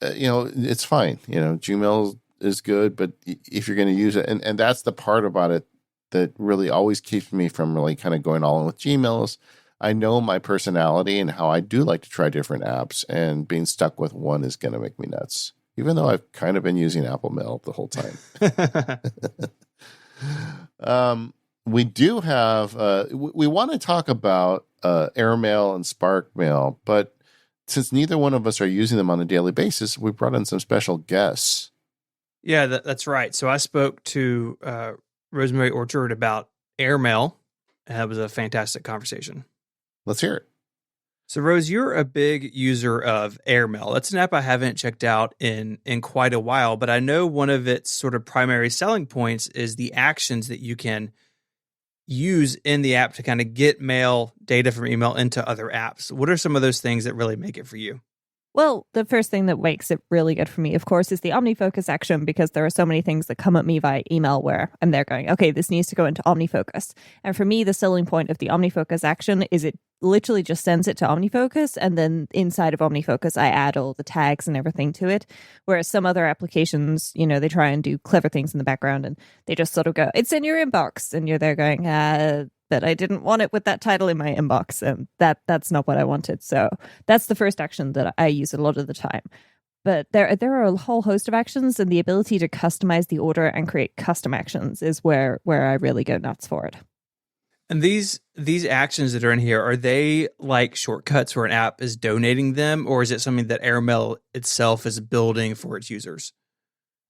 it's fine. Gmail is good, but if you're going to use it, and that's the part about it that really always keeps me from really kind of going all in with Gmail is I know my personality and how I do like to try different apps, and being stuck with one is going to make me nuts, even though I've kind of been using Apple Mail the whole time. We do have, we want to talk about AirMail and Spark Mail, but since neither one of us are using them on a daily basis, we brought in some special guests. Yeah, that's right. So I spoke to Rosemary Orchard about AirMail, and that was a fantastic conversation. Let's hear it. So, Rose, you're a big user of Airmail. That's an app I haven't checked out in quite a while, but I know one of its sort of primary selling points is the actions that you can use in the app to kind of get mail data from email into other apps. What are some of those things that really make it for you? Well, the first thing that makes it really good for me, of course, is the OmniFocus action, because there are so many things that come at me via email where I'm there going, okay, this needs to go into OmniFocus. And for me, the selling point of the OmniFocus action is it literally just sends it to OmniFocus, and then inside of OmniFocus, I add all the tags and everything to it. Whereas some other applications, they try and do clever things in the background, and they just sort of go, it's in your inbox, and you're there going, but I didn't want it with that title in my inbox, and that's not what I wanted. So that's the first action that I use a lot of the time. But there are a whole host of actions, and the ability to customize the order and create custom actions is where I really go nuts for it. And these actions that are in here, are they like shortcuts where an app is donating them, or is it something that Airmail itself is building for its users?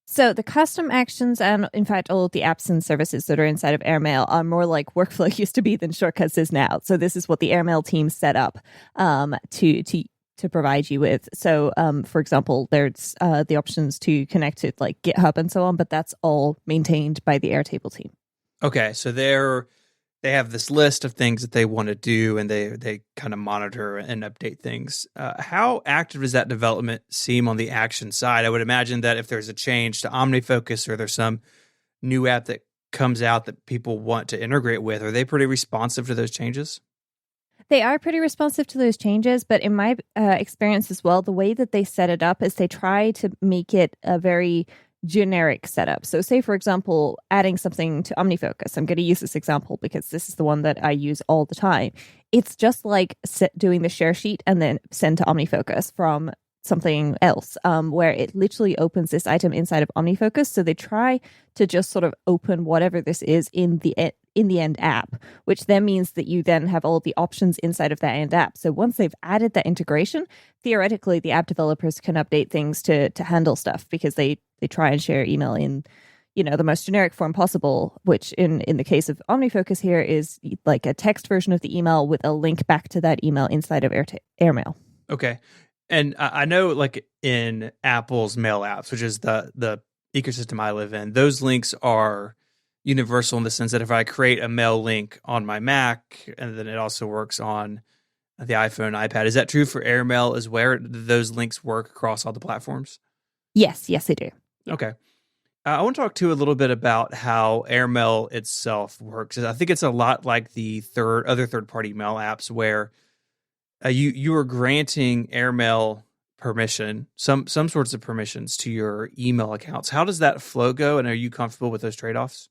So the custom actions and, in fact, all of the apps and services that are inside of Airmail are more like workflow used to be than shortcuts is now. So this is what the Airmail team set up to provide you with. So, for example, there's the options to connect to like GitHub and so on, but that's all maintained by the Airtable team. Okay, so they have this list of things that they want to do, and they kind of monitor and update things. How active does that development seem on the action side? I would imagine that if there's a change to OmniFocus or there's some new app that comes out that people want to integrate with, are they pretty responsive to those changes? They are pretty responsive to those changes, but in my experience as well, the way that they set it up is they try to make it a very generic setup. So say, for example, adding something to OmniFocus. I'm going to use this example because this is the one that I use all the time. It's just like doing the share sheet and then send to OmniFocus from something else, where it literally opens this item inside of OmniFocus. So they try to just sort of open whatever this is in the end app, which then means that you then have all the options inside of that end app. So once they've added that integration, theoretically, the app developers can update things to handle stuff, because they try and share email in, the most generic form possible, which in the case of OmniFocus here is like a text version of the email with a link back to that email inside of Airmail. Okay. And I know, like in Apple's mail apps, which is the ecosystem I live in, those links are universal in the sense that if I create a mail link on my Mac, and then it also works on the iPhone, iPad. Is that true for Airmail as well? Do those links work across all the platforms? Yes, they do. Okay. I want to talk too a little bit about how Airmail itself works. I think it's a lot like the other third-party mail apps where you are granting Airmail permission, some sorts of permissions to your email accounts. How does that flow go, and are you comfortable with those trade-offs?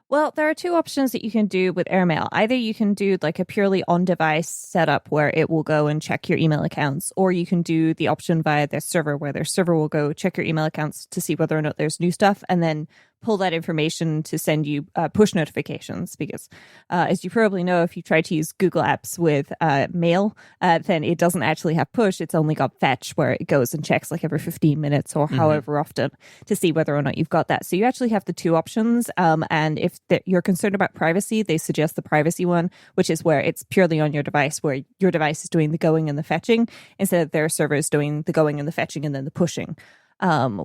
Well, there are two options that you can do with Airmail. Either you can do like a purely on-device setup where it will go and check your email accounts, or you can do the option via their server where their server will go check your email accounts to see whether or not there's new stuff, and then pull that information to send you push notifications. Because as you probably know, if you try to use Google Apps with Mail, then it doesn't actually have push. It's only got fetch, where it goes and checks like every 15 minutes or however often to see whether or not you've got that. So you actually have the two options. And if you're concerned about privacy, they suggest the privacy one, which is where it's purely on your device, where your device is doing the going and the fetching instead of their servers doing the going and the fetching and then the pushing,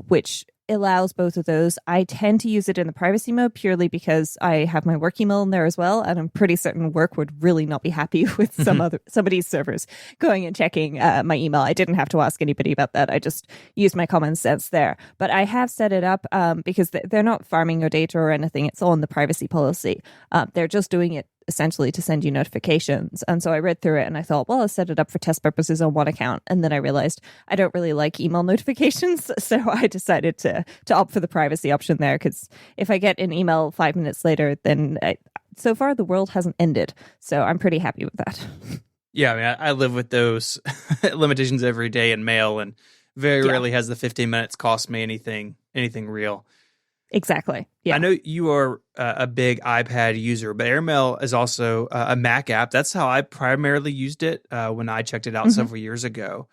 which allows both of those. I tend to use it in the privacy mode purely because I have my work email in there as well, and I'm pretty certain work would really not be happy with somebody's servers going and checking my email. I didn't have to ask anybody about that. I just used my common sense there. But I have set it up because they're not farming your data or anything. It's all in the privacy policy. They're just doing it essentially to send you notifications. And so I read through it and I thought, well, I'll set it up for test purposes on one account. And then I realized I don't really like email notifications. So I decided to opt for the privacy option there, because if I get an email 5 minutes later, then so far the world hasn't ended. So I'm pretty happy with that. Yeah, I mean, I live with those limitations every day in mail, and very rarely has the 15 minutes cost me anything real. Exactly. Yeah. I know you are a big iPad user, but Airmail is also a Mac app. That's how I primarily used it when I checked it out several years ago.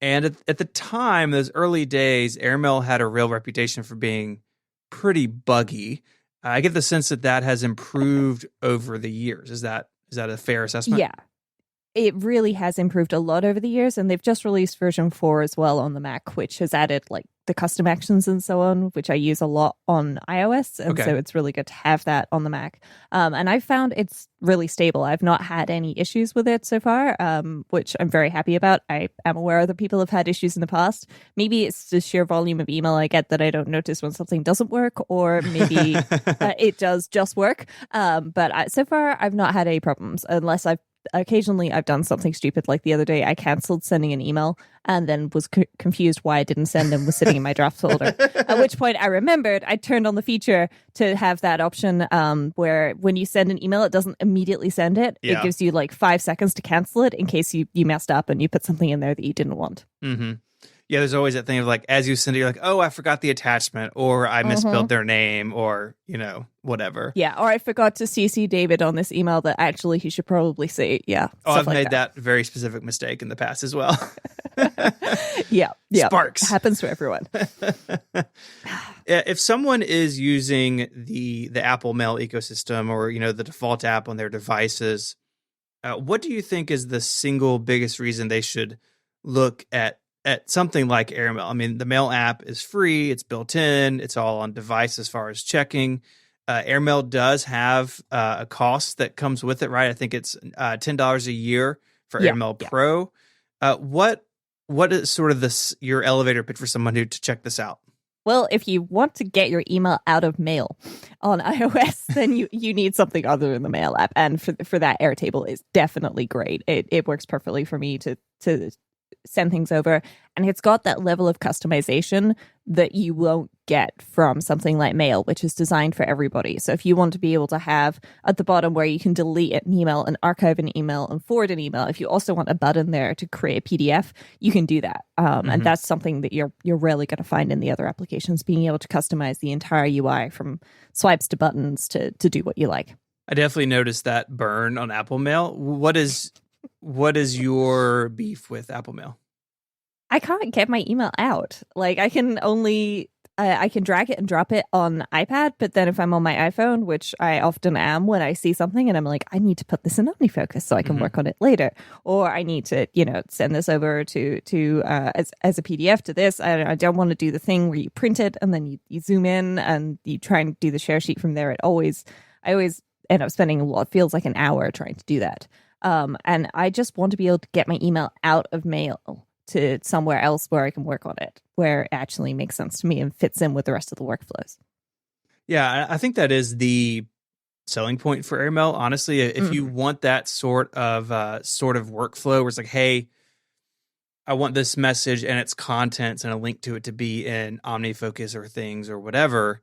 And at the time, those early days, Airmail had a real reputation for being pretty buggy. I get the sense that has improved over the years. Is that a fair assessment? Yeah. It really has improved a lot over the years, and they've just released version 4 as well on the Mac, which has added like the custom actions and so on, which I use a lot on iOS, and so it's really good to have that on the Mac. And I've found it's really stable. I've not had any issues with it so far, which I'm very happy about. I am aware that people have had issues in the past. Maybe it's the sheer volume of email I get that I don't notice when something doesn't work, or maybe it does just work. But so far, I've not had any problems, unless occasionally I've done something stupid, like the other day I cancelled sending an email and then was confused why I didn't send and was sitting in my draft folder. At which point I remembered I turned on the feature to have that option where when you send an email, it doesn't immediately send it. Yeah. It gives you like 5 seconds to cancel it in case you messed up and you put something in there that you didn't want. Mm-hmm. Yeah, there's always that thing of like, as you send it, you're like, oh, I forgot the attachment, or I misspelled their name, or, whatever. Yeah, or I forgot to CC David on this email that actually he should probably see. Yeah. Oh, I've made that very specific mistake in the past as well. Yeah. Sparks. It happens to everyone. If someone is using the Apple Mail ecosystem, or, the default app on their devices, what do you think is the single biggest reason they should look at something like AirMail? I mean, the Mail app is free, it's built in, it's all on device as far as checking. AirMail does have a cost that comes with it, right? I think it's $10 a year for AirMail Pro. What is sort of your elevator pitch for someone to check this out? Well, if you want to get your email out of Mail on iOS, then you need something other than the Mail app. And for that, Airtable is definitely great. It works perfectly for me to send things over, and it's got that level of customization that you won't get from something like Mail, which is designed for everybody. So if you want to be able to have at the bottom where you can delete an email and archive an email and forward an email, if you also want a button there to create a PDF, you can do that. And that's something that you're rarely going to find in the other applications, being able to customize the entire UI from swipes to buttons to do what you like. I definitely noticed that burn on Apple Mail. What is your beef with Apple Mail? I can't get my email out. Like, I can only I can drag it and drop it on iPad, but then if I'm on my iPhone, which I often am when I see something and I'm like, I need to put this in OmniFocus so I can work on it later, or I need to, send this over to as a PDF to this. I don't want to do the thing where you print it and then you zoom in and you try and do the share sheet from there. I always end up spending feels like an hour trying to do that. And I just want to be able to get my email out of Mail to somewhere else where I can work on it, where it actually makes sense to me and fits in with the rest of the workflows. Yeah, I think that is the selling point for AirMail. Honestly, if you want that sort of workflow where it's like, hey, I want this message and its contents and a link to it to be in OmniFocus or Things or whatever.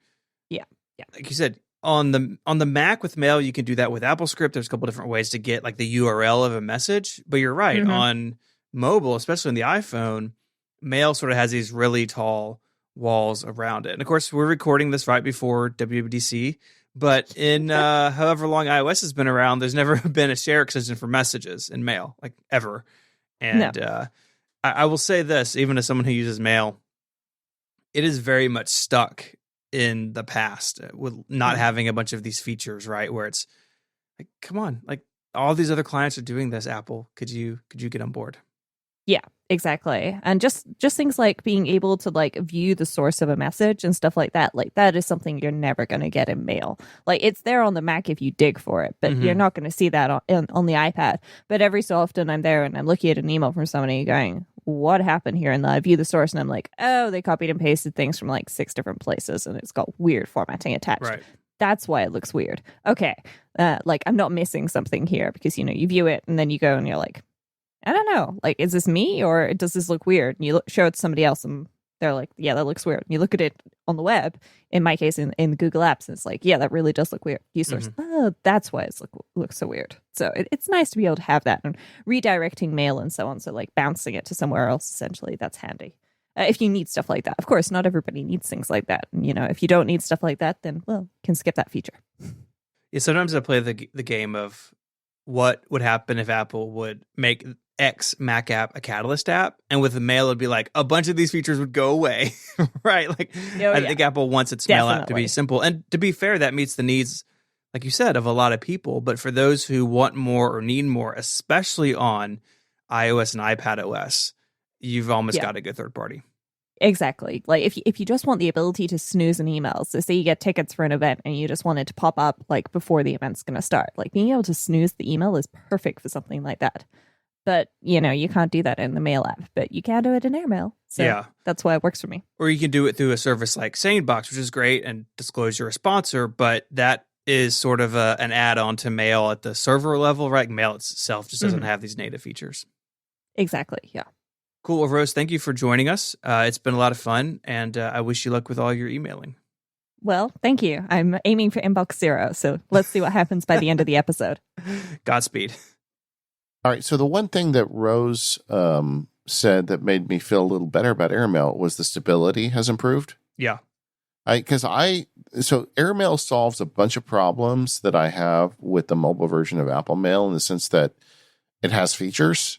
Yeah. Like you said, on the Mac with Mail, you can do that with AppleScript. There's a couple different ways to get like the URL of a message, but you're right. On mobile, especially on the iPhone, Mail sort of has these really tall walls around it. And of course, we're recording this right before WWDC, but in however long iOS has been around, there's never been a share extension for messages in Mail, like ever. And I will say this, even as someone who uses Mail, it is very much stuck in the past with not having a bunch of these features, right? Where it's like, come on, like all these other clients are doing this, Apple. Could you get on board? Yeah, exactly. And just things like being able to like view the source of a message and stuff like that is something you're never going to get in Mail. Like, it's there on the Mac if you dig for it, but you're not going to see that on the iPad. But every so often I'm there and I'm looking at an email from somebody going, what happened here? And then I view the source and I'm like, oh, they copied and pasted things from like 6 different places and it's got weird formatting attached. Right. That's why it looks weird. Okay. Like, I'm not missing something here because, you view it and then you go and you're like, I don't know, like, is this me or does this look weird? And you show it to somebody else and they're like, yeah, that looks weird. And you look at it on the web, in my case, in Google Apps, and it's like, yeah, that really does look weird. You source, oh, that's why it looks so weird. So it's nice to be able to have that and redirecting Mail and so on. So like bouncing it to somewhere else, essentially, that's handy. If you need stuff like that. Of course, not everybody needs things like that. And, if you don't need stuff like that, then, well, can skip that feature. Yeah, sometimes I play the game of what would happen if Apple would make X Mac app a Catalyst app, and with the Mail it'd be like a bunch of these features would go away. Right? Like, I think Apple wants its Mail app to be simple, and to be fair, that meets the needs like you said, of a lot of people. But for those who want more or need more, especially on iOS and iPad OS, you've almost got to go third party. Exactly. Like if you just want the ability to snooze an email, so say you get tickets for an event and you just want it to pop up like before the event's going to start, like being able to snooze the email is perfect for something like that. But, you can't do that in the Mail app, but you can do it in Airmail. So that's why it works for me. Or you can do it through a service like SaneBox, which is great, and disclose you're a sponsor, but that is sort of an add-on to Mail at the server level, right? Mail itself just doesn't have these native features. Exactly, yeah. Cool. Well, Rose, thank you for joining us. It's been a lot of fun, and I wish you luck with all your emailing. Well, thank you. I'm aiming for inbox 0, so let's see what happens by the end of the episode. Godspeed. All right. So the one thing that Rose said that made me feel a little better about Airmail was the stability has improved. Yeah. So Airmail solves a bunch of problems that I have with the mobile version of Apple Mail in the sense that it has features,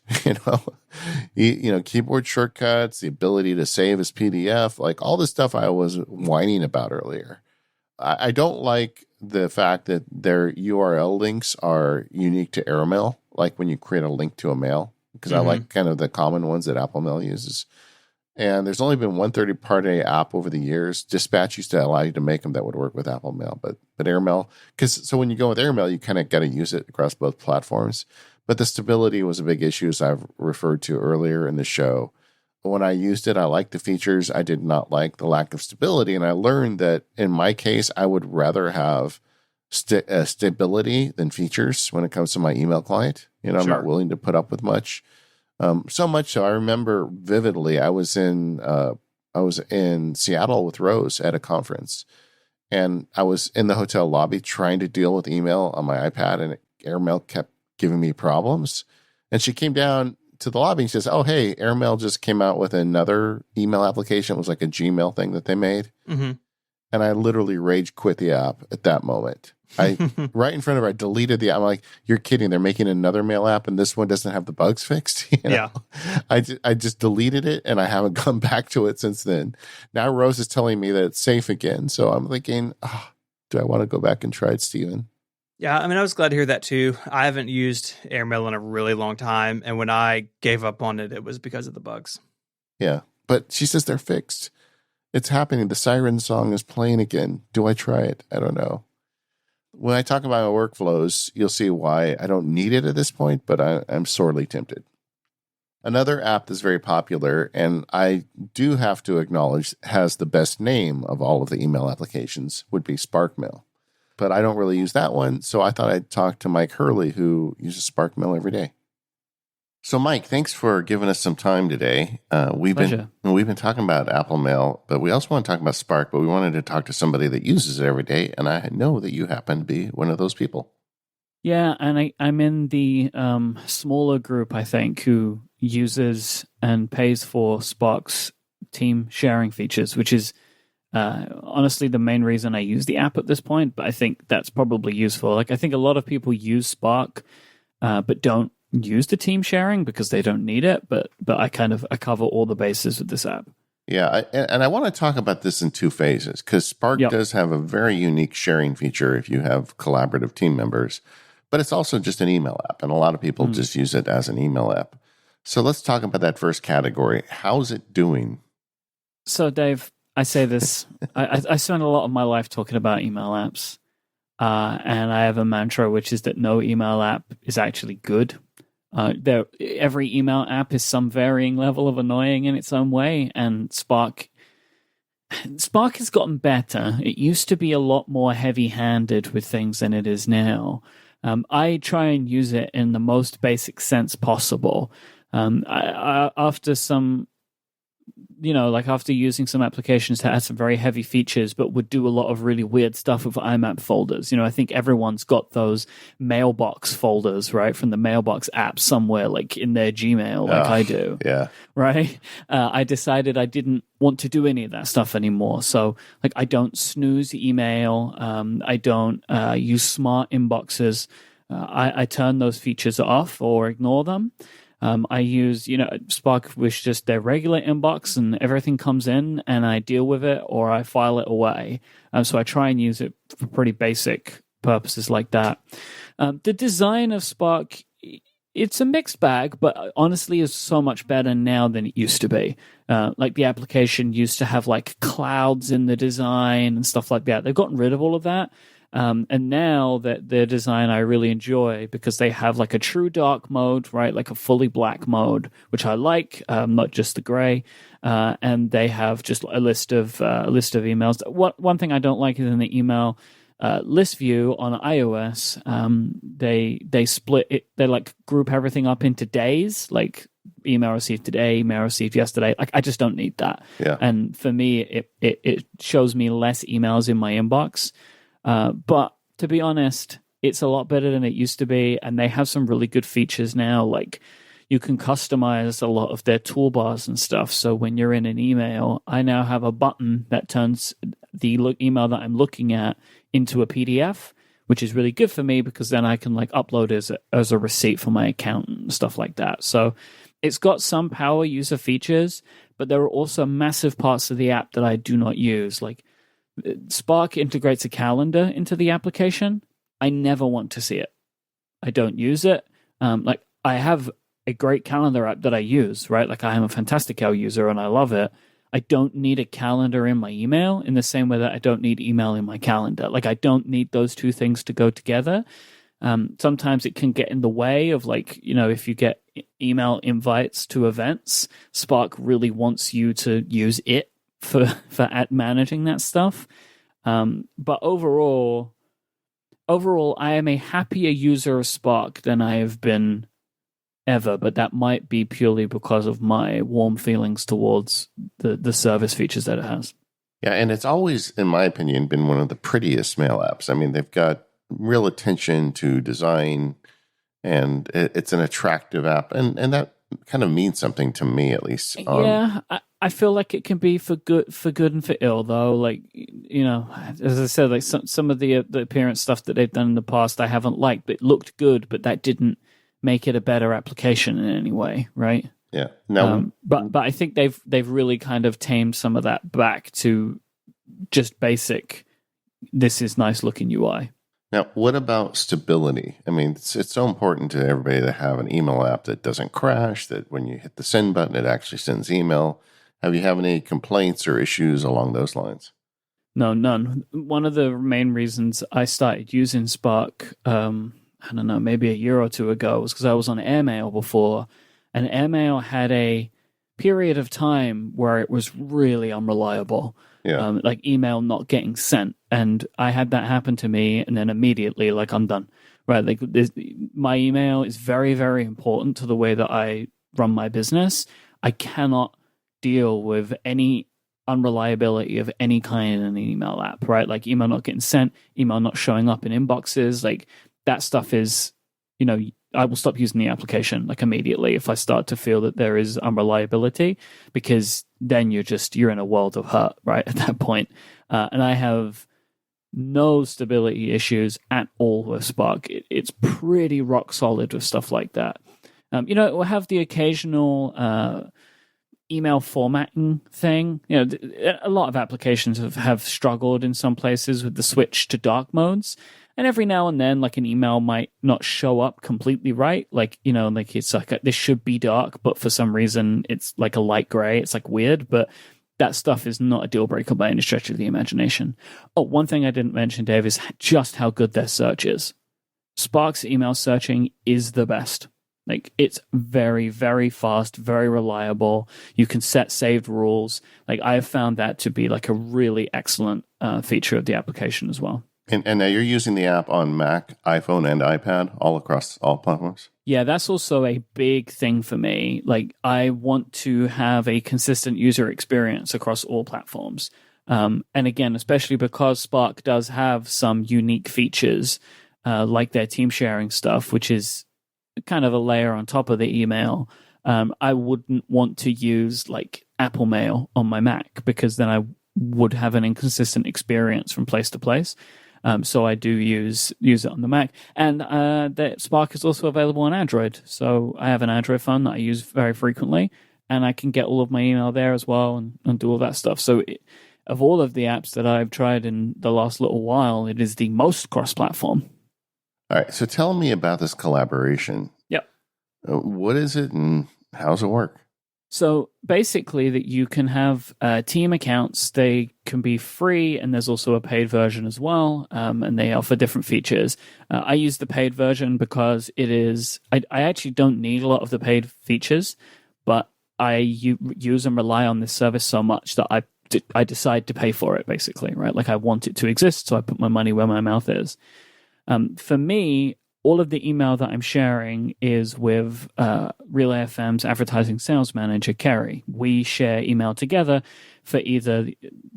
keyboard shortcuts, the ability to save as PDF, like all the stuff I was whining about earlier. I don't like the fact that their URL links are unique to Airmail, like when you create a link to a mail, because I like kind of the common ones that Apple Mail uses. And there's only been one third-party app over the years. Dispatch used to allow you to make them that would work with Apple Mail, but Airmail, so when you go with Airmail, you kind of got to use it across both platforms. But the stability was a big issue, as I've referred to earlier in the show. When I used it, I liked the features. I did not like the lack of stability. And I learned that in my case, I would rather have stability than features when it comes to my email client. I'm not willing to put up with much. So much so I remember vividly, I was in Seattle with Rose at a conference. And I was in the hotel lobby trying to deal with email on my iPad, and Airmail kept giving me problems. And she came down to the lobby and says, "Oh, hey, Airmail just came out with another email application." It was like a Gmail thing that they made. Mm-hmm. And I literally rage quit the app at that moment. I right in front of her, I deleted the app. I'm like, "You're kidding. They're making another mail app and this one doesn't have the bugs fixed." Yeah. I just deleted it and I haven't come back to it since then. Now Rose is telling me that it's safe again. So I'm thinking, do I want to go back and try it, Steven? Yeah, I was glad to hear that too. I haven't used Airmail in a really long time, and when I gave up on it, it was because of the bugs. Yeah, but she says they're fixed. It's happening. The siren song is playing again. Do I try it? I don't know. When I talk about my workflows, you'll see why I don't need it at this point, but I'm sorely tempted. Another app that's very popular, and I do have to acknowledge has the best name of all of the email applications, would be SparkMail. But I don't really use that one, so I thought I'd talk to Mike Hurley, who uses SparkMail every day. So, Mike, thanks for giving us some time today. We've been talking about Apple Mail, but we also want to talk about Spark. But we wanted to talk to somebody that uses it every day, and I know that you happen to be one of those people. Yeah, and I'm in the smaller group, I think, who uses and pays for Spark's team sharing features, which is honestly the main reason I use the app at this point, but I think that's probably useful. Like, I think a lot of people use Spark, but don't use the team sharing because they don't need it, but I cover all the bases with this app. Yeah, and I want to talk about this in two phases, because Spark does have a very unique sharing feature if you have collaborative team members, but it's also just an email app, and a lot of people just use it as an email app. So let's talk about that first category. How's it doing? So, Dave, I say this, I spend a lot of my life talking about email apps, and I have a mantra, which is that no email app is actually good. Every email app is some varying level of annoying in its own way, and Spark has gotten better. It used to be a lot more heavy-handed with things than it is now. I try and use it in the most basic sense possible. After using some applications that had some very heavy features, but would do a lot of really weird stuff with IMAP folders. I think everyone's got those mailbox folders, right, from the mailbox app somewhere, like in their Gmail, like I do. Yeah. Right? I decided I didn't want to do any of that stuff anymore. So, like, I don't snooze email. I don't use smart inboxes. I turn those features off or ignore them. I use, Spark with just their regular inbox, and everything comes in and I deal with it or I file it away. So I try and use it for pretty basic purposes like that. The design of Spark, it's a mixed bag, but honestly is so much better now than it used to be. Like the application used to have like clouds in the design and stuff like that. They've gotten rid of all of that. And now that their design I really enjoy because they have like a true dark mode, right? Like a fully black mode, which I like, not just the gray. And they have just a list of emails. One thing I don't like is in the email list view on iOS, they split it. They like group everything up into days, like email received today, email received yesterday. Like I just don't need that. Yeah. And for me, it shows me less emails in my inbox. But to be honest, it's a lot better than it used to be, and they have some really good features now. Like you can customize a lot of their toolbars and stuff. So when you're in an email, I now have a button that turns the email that I'm looking at into a PDF, which is really good for me because then I can like upload as a receipt for my account and stuff like that. So it's got some power user features, but there are also massive parts of the app that I do not use. Like Spark integrates a calendar into the application. I never want to see it. I don't use it. Like I have a great calendar app that I use, right? Like I am a Fantastical user and I love it. I don't need a calendar in my email in the same way that I don't need email in my calendar. Like I don't need those two things to go together. Sometimes it can get in the way of like, if you get email invites to events, Spark really wants you to use it for managing that stuff. But overall, I am a happier user of Spark than I have been ever, but that might be purely because of my warm feelings towards the service features that it has. Yeah, and it's always, in my opinion, been one of the prettiest mail apps. I mean, they've got real attention to design, and it's an attractive app, and that kind of means something to me, at least. Yeah, I feel like it can be for good and for ill, though. Like, as I said, like some of the appearance stuff that they've done in the past I haven't liked, but it looked good, but that didn't make it a better application in any way, right? Yeah. No. But I think they've really kind of tamed some of that back to just basic. This is nice looking UI. Now, what about stability? I mean, it's so important to everybody to have an email app that doesn't crash, that when you hit the send button, it actually sends email. Have you had any complaints or issues along those lines? No, none. One of the main reasons I started using Spark, I don't know, maybe a year or two ago, was because I was on Airmail before, and Airmail had a period of time where it was really unreliable. Yeah. Like email not getting sent. And I had that happen to me, and then immediately, like, I'm done. Right? Like, my email is very, very important to the way that I run my business. I cannot deal with any unreliability of any kind in an email app, right? Like, email not getting sent, email not showing up in inboxes. Like, that stuff is, I will stop using the application like immediately if I start to feel that there is unreliability, because then you're in a world of hurt, right, at that point. And I have no stability issues at all with Spark. It's pretty rock solid with stuff like that. It will have the occasional email formatting thing. A lot of applications have struggled in some places with the switch to dark modes. And every now and then, like, an email might not show up completely right. Like, like it's like this should be dark, but for some reason it's like a light gray. It's like weird, but that stuff is not a deal breaker by any stretch of the imagination. Oh, one thing I didn't mention, Dave, is just how good their search is. Spark's email searching is the best. Like, it's very, very fast, very reliable. You can set saved rules. Like, I have found that to be like a really excellent feature of the application as well. And now you're using the app on Mac, iPhone, and iPad, all across all platforms? Yeah, that's also a big thing for me. Like, I want to have a consistent user experience across all platforms. And again, especially because Spark does have some unique features, like their team sharing stuff, which is kind of a layer on top of the email. I wouldn't want to use like Apple Mail on my Mac, because then I would have an inconsistent experience from place to place. So I do use it on the Mac. And the Spark is also available on Android. So I have an Android phone that I use very frequently, and I can get all of my email there as well and do all that stuff. So of all of the apps that I've tried in the last little while, it is the most cross-platform. All right. So tell me about this collaboration. Yep. What is it and how does it work? So basically that you can have team accounts. They can be free, and there's also a paid version as well, and they offer different features. I use the paid version because it is I actually don't need a lot of the paid features, but I use and rely on this service so much that I decide to pay for it, basically, right? Like I want it to exist, so I put my money where my mouth is. For me, all of the email that I'm sharing is with Relay FM's advertising sales manager, Kerry. We share email together for either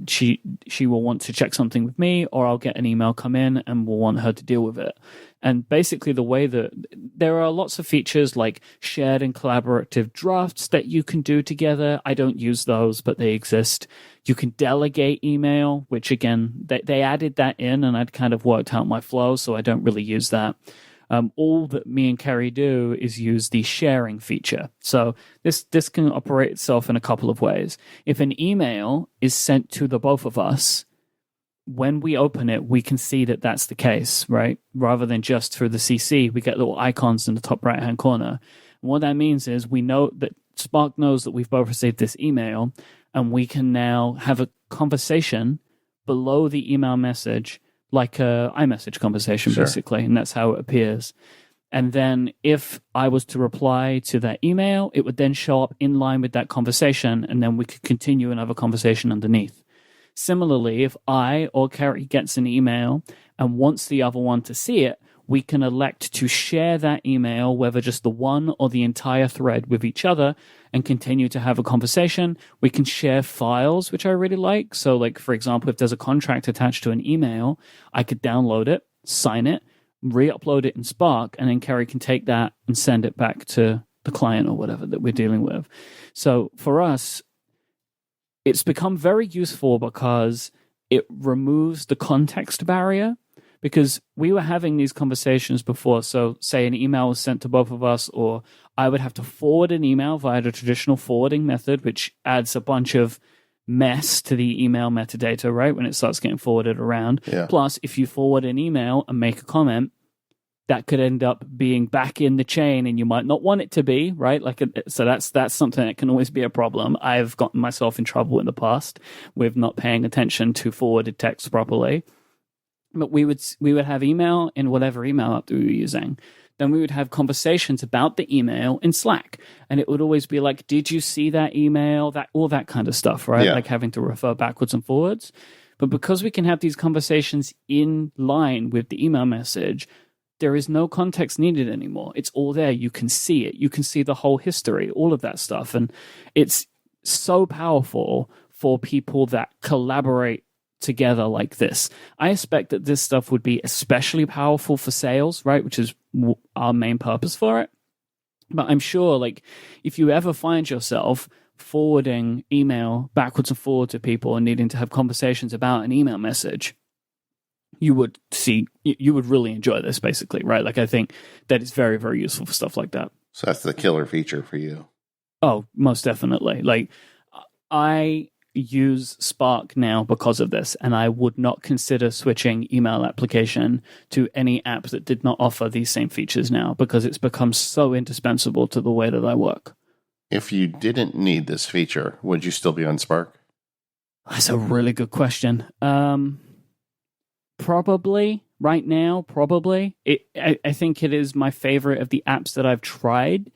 she will want to check something with me, or I'll get an email come in and we'll want her to deal with it. And basically the way that there are lots of features like shared and collaborative drafts that you can do together. I don't use those, but they exist. You can delegate email, which again, they added that in and I'd kind of worked out my flow, so I don't really use that. All that me and Kerry do is use the sharing feature. So this can operate itself in a couple of ways. If an email is sent to the both of us, when we open it, we can see that that's the case, right? Rather than just through the CC, we get little icons in the top right-hand corner. And what that means is we know that Spark knows that we've both received this email, and we can now have a conversation below the email message, like a iMessage conversation, Sure. basically, and that's how it appears. And then if I was to reply to that email, it would then show up in line with that conversation, and then we could continue another conversation underneath. Similarly, if I or Kerry gets an email and wants the other one to see it, we can elect to share that email, whether just the one or the entire thread, with each other and continue to have a conversation. We can share files, which I really like. So, like, for example, if there's a contract attached to an email, I could download it, sign it, re-upload it in Spark, and then Kerry can take that and send it back to the client or whatever that we're dealing with. So for us, it's become very useful because it removes the context barrier. Because we were having these conversations before. So say an email was sent to both of us, or I would have to forward an email via the traditional forwarding method, which adds a bunch of mess to the email metadata, right? When it starts getting forwarded around. Yeah. Plus, if you forward an email and make a comment, that could end up being back in the chain, and you might not want it to be, right? So that's something that can always be a problem. I've gotten myself in trouble in the past with not paying attention to forwarded text properly. But we would have email in whatever email app that we were using. Then we would have conversations about the email in Slack. And it would always be like, did you see that email? All that kind of stuff, right? Yeah. Like having to refer backwards and forwards. But because we can have these conversations in line with the email message, there is no context needed anymore. It's all there. You can see it. You can see the whole history, all of that stuff. And it's so powerful for people that collaborate together like this. I expect that this stuff would be especially powerful for sales, right? Which is our main purpose for it. But I'm sure, like, if you ever find yourself forwarding email backwards and forward to people and needing to have conversations about an email message, you would really enjoy this, basically, right? Like, I think that it's very, very useful for stuff like that. So that's the killer feature for you. Oh, most definitely. Like, I use Spark now because of this, and I would not consider switching email application to any app that did not offer these same features now, because it's become so indispensable to the way that I work. If you didn't need this feature, would you still be on Spark? That's a really good question. Probably right now. Probably. I think it is my favorite of the apps that I've tried.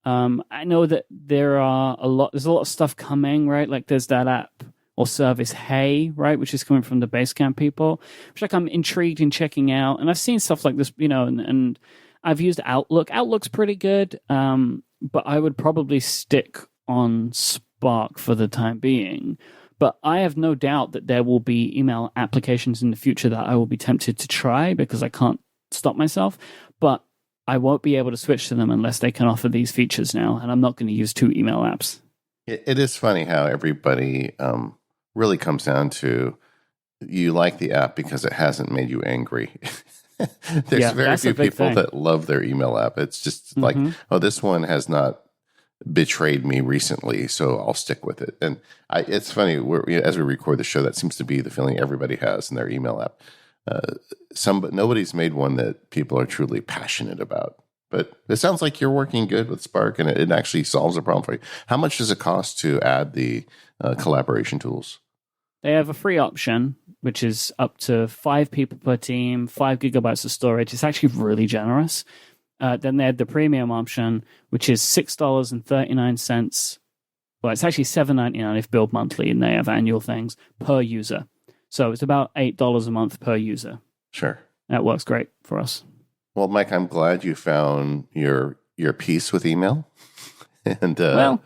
I know that there's a lot of stuff coming, right? Like there's that app or service, Hey, right, which is coming from the Basecamp people, which like I'm intrigued in checking out. And I've seen stuff like this, and I've used Outlook. Outlook's pretty good, but I would probably stick on Spark for the time being. But I have no doubt that there will be email applications in the future that I will be tempted to try because I can't stop myself. But I won't be able to switch to them unless they can offer these features now, and I'm not going to use two email apps. It is funny how everybody really comes down to you like the app because it hasn't made you angry. There's very few people that love their email app. It's just like, oh, this one has not betrayed me recently, so I'll stick with it. And it's funny, as we record the show, that seems to be the feeling everybody has in their email app. Nobody's made one that people are truly passionate about. But it sounds like you're working good with Spark, and it actually solves a problem for you. How much does it cost to add the collaboration tools? They have a free option, which is up to 5 people per team, 5 gigabytes of storage. It's actually really generous. Then they had the premium option, which is $6.39. Well, it's actually $7.99 if billed monthly, and they have annual things per user. So it's about $8 a month per user. Sure. That works great for us. Well, Mike, I'm glad you found your peace with email. And well,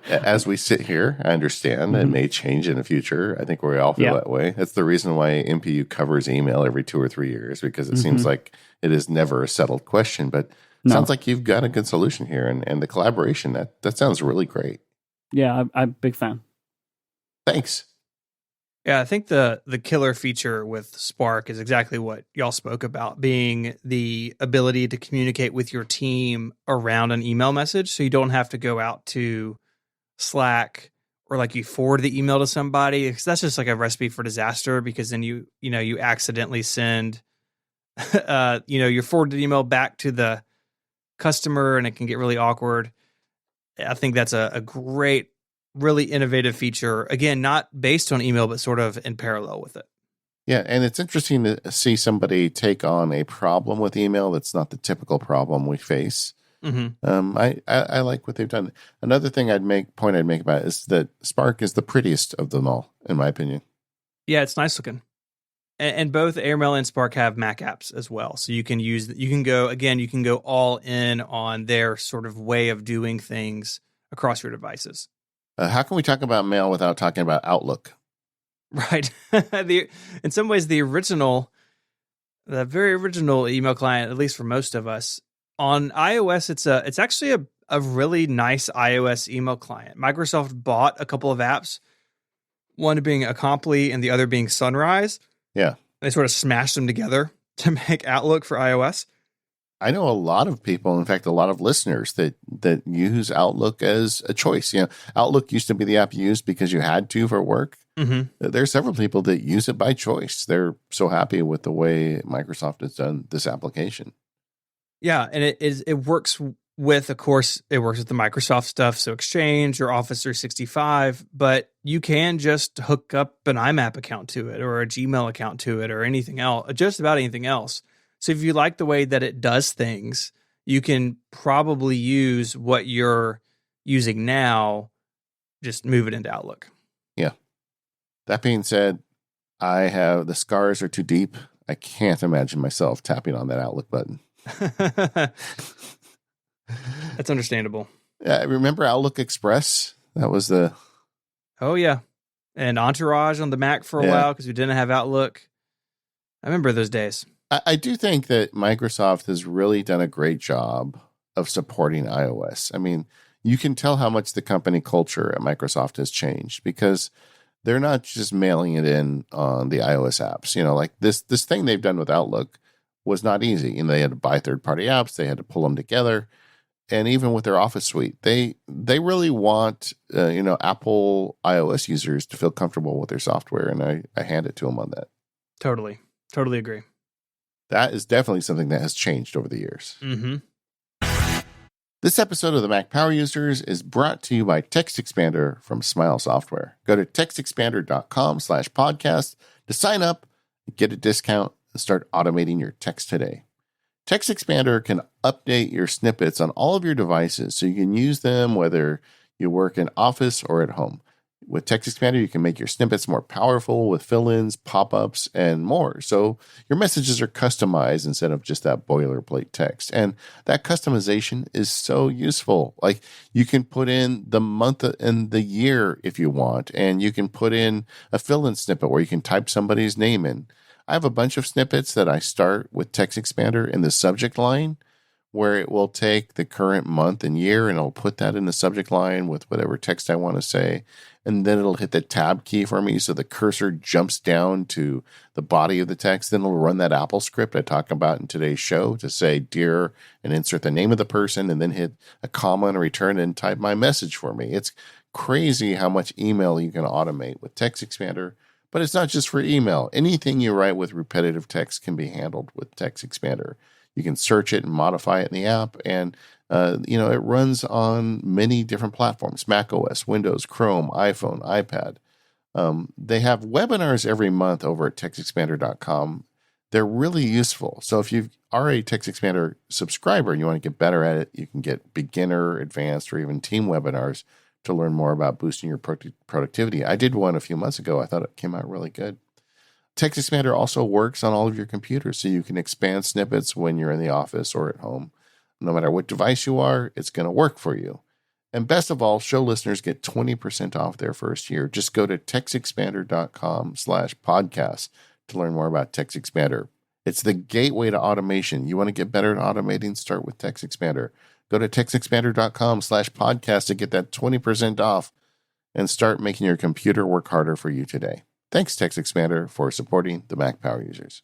as we sit here, I understand it may change in the future. I think we all feel that way. That's the reason why MPU covers email every 2 or 3 years, because it seems like it is never a settled question. But it sounds like you've got a good solution here, and the collaboration, that sounds really great. Yeah, I'm a big fan. Thanks. Yeah, I think the killer feature with Spark is exactly what y'all spoke about, being the ability to communicate with your team around an email message, so you don't have to go out to Slack or like you forward the email to somebody, because that's just like a recipe for disaster, because then you accidentally send your forwarded email back to the customer and it can get really awkward. I think that's a great, really innovative feature. Again, not based on email, but sort of in parallel with it. Yeah, and it's interesting to see somebody take on a problem with email that's not the typical problem we face. Mm-hmm. I like what they've done. Another thing I'd make about it is that Spark is the prettiest of them all, in my opinion. Yeah, it's nice looking. And both Airmail and Spark have Mac apps as well. So you can go all in on their sort of way of doing things across your devices. How can we talk about mail without talking about Outlook? Right. In some ways, the very original email client, at least for most of us, on iOS, it's actually a really nice iOS email client. Microsoft bought a couple of apps, one being Acompli and the other being Sunrise. Yeah. They sort of smashed them together to make Outlook for iOS. I know a lot of people, in fact, a lot of listeners that use Outlook as a choice. Outlook used to be the app you used because you had to for work. Mm-hmm. There's several people that use it by choice. They're so happy with the way Microsoft has done this application. Yeah, and it works with, of course, it works with the Microsoft stuff, so Exchange or Office 365, but you can just hook up an IMAP account to it or a Gmail account to it or anything else, just about anything else. So if you like the way that it does things, you can probably use what you're using now, just move it into Outlook. Yeah. That being said, the scars are too deep. I can't imagine myself tapping on that Outlook button. That's understandable. Yeah, remember Outlook Express? That was the... Oh, yeah. And Entourage on the Mac for a while because we didn't have Outlook. I remember those days. I do think that Microsoft has really done a great job of supporting iOS. I mean, you can tell how much the company culture at Microsoft has changed because they're not just mailing it in on the iOS apps. Like this thing they've done with Outlook was not easy. They had to buy third-party apps. They had to pull them together. And even with their Office suite, they really want, Apple iOS users to feel comfortable with their software. And I hand it to them on that. Totally agree. That is definitely something that has changed over the years. Mm-hmm. This episode of the Mac Power Users is brought to you by TextExpander from Smile Software. Go to textexpander.com/podcast to sign up, get a discount, and start automating your text today. TextExpander can update your snippets on all of your devices so you can use them whether you work in Office or at home. With TextExpander, you can make your snippets more powerful with fill-ins, pop-ups, and more. So your messages are customized instead of just that boilerplate text. And that customization is so useful. Like you can put in the month and the year if you want, and you can put in a fill-in snippet where you can type somebody's name in. I have a bunch of snippets that I start with TextExpander in the subject line where it will take the current month and year and it'll put that in the subject line with whatever text I want to say. And then it'll hit the tab key for me. So the cursor jumps down to the body of the text. Then it'll run that Apple script I talk about in today's show to say, dear, and insert the name of the person and then hit a comma and return and type my message for me. It's crazy how much email you can automate with Text Expander. But it's not just for email. Anything you write with repetitive text can be handled with Text Expander. You can search it and modify it in the app. And, it runs on many different platforms, Mac OS, Windows, Chrome, iPhone, iPad. They have webinars every month over at TextExpander.com. They're really useful. So if you are a Text Expander subscriber and you want to get better at it, you can get beginner, advanced, or even team webinars to learn more about boosting your productivity. I did one a few months ago. I thought it came out really good. Text Expander also works on all of your computers, so you can expand snippets when you're in the office or at home. No matter what device you are, it's going to work for you. And best of all, show listeners get 20% off their first year. Just go to textexpander.com/podcast to learn more about Text Expander. It's the gateway to automation. You want to get better at automating? Start with Text Expander. Go to textexpander.com/podcast to get that 20% off and start making your computer work harder for you today. Thanks, Text Expander, for supporting the Mac Power users.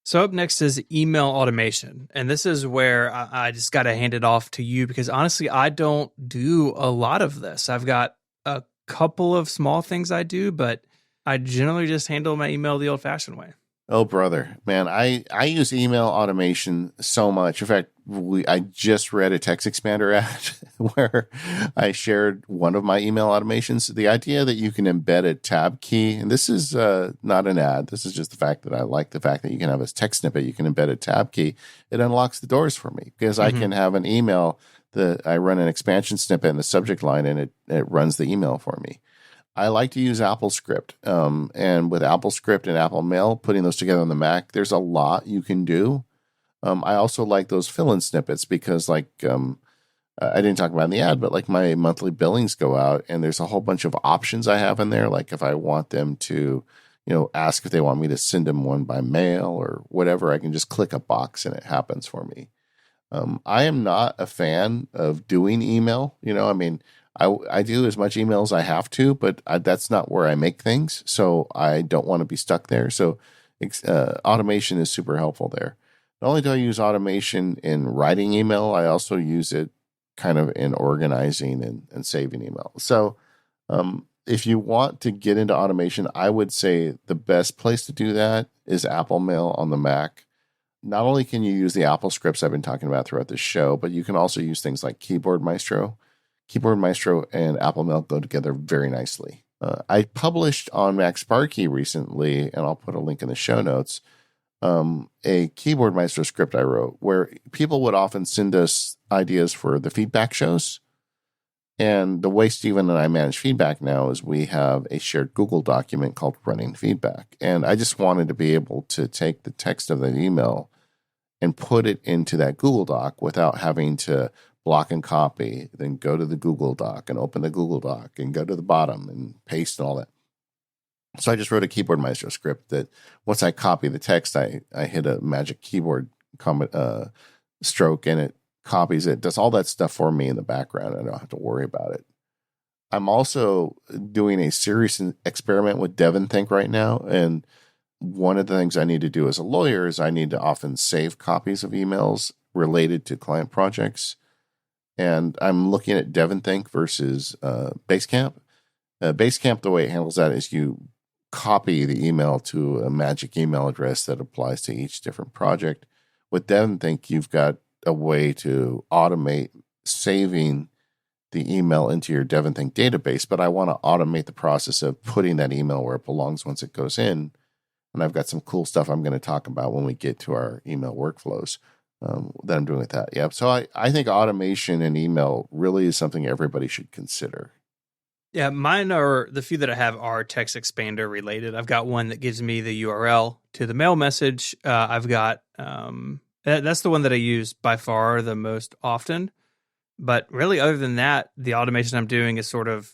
So up next is email automation. And this is where I just got to hand it off to you because honestly, I don't do a lot of this. I've got a couple of small things I do, but I generally just handle my email the old-fashioned way. Oh, brother, man, I use email automation so much. In fact, I just read a Text Expander ad where I shared one of my email automations. The idea that you can embed a tab key, and this is not an ad. This is just the fact that I like the fact that you can have a text snippet. You can embed a tab key. It unlocks the doors for me because I can have an email that I run an expansion snippet in the subject line and it runs the email for me. I like to use Apple Script, and with Apple Script and Apple Mail, putting those together on the Mac, there's a lot you can do. I also like those fill-in snippets because, I didn't talk about in the ad, but like my monthly billings go out, and there's a whole bunch of options I have in there. Like if I want them to, ask if they want me to send them one by mail or whatever, I can just click a box and it happens for me. I am not a fan of doing email. I do as much email as I have to, but that's not where I make things. So I don't want to be stuck there. So automation is super helpful there. Not only do I use automation in writing email, I also use it kind of in organizing and saving email. So if you want to get into automation, I would say the best place to do that is Apple Mail on the Mac. Not only can you use the Apple scripts I've been talking about throughout the show, but you can also use things like Keyboard Maestro. Keyboard Maestro and Apple Mail go together very nicely. I published on MacSparky recently, and I'll put a link in the show notes, a Keyboard Maestro script I wrote where people would often send us ideas for the feedback shows. And the way Stephen and I manage feedback now is we have a shared Google document called Running Feedback. And I just wanted to be able to take the text of that email and put it into that Google Doc without having to block and copy, then go to the Google Doc and open the Google Doc and go to the bottom and paste and all that. So I just wrote a Keyboard Maestro script that once I copy the text, I hit a magic keyboard stroke and it copies it, does all that stuff for me in the background. I don't have to worry about it. I'm also doing a serious experiment with DevonThink right now. And one of the things I need to do as a lawyer is I need to often save copies of emails related to client projects. And I'm looking at DevonThink versus Basecamp. Basecamp, the way it handles that is you copy the email to a magic email address that applies to each different project. With DevonThink, you've got a way to automate saving the email into your DevonThink database, but I want to automate the process of putting that email where it belongs once it goes in. And I've got some cool stuff I'm going to talk about when we get to our email workflows. That I'm doing with that. Yeah. So I think automation in email really is something everybody should consider. Yeah, mine are the few that I have are Text Expander related. I've got one that gives me the URL to the mail message. I've got that's the one that I use by far the most often. But really, other than that, the automation I'm doing is sort of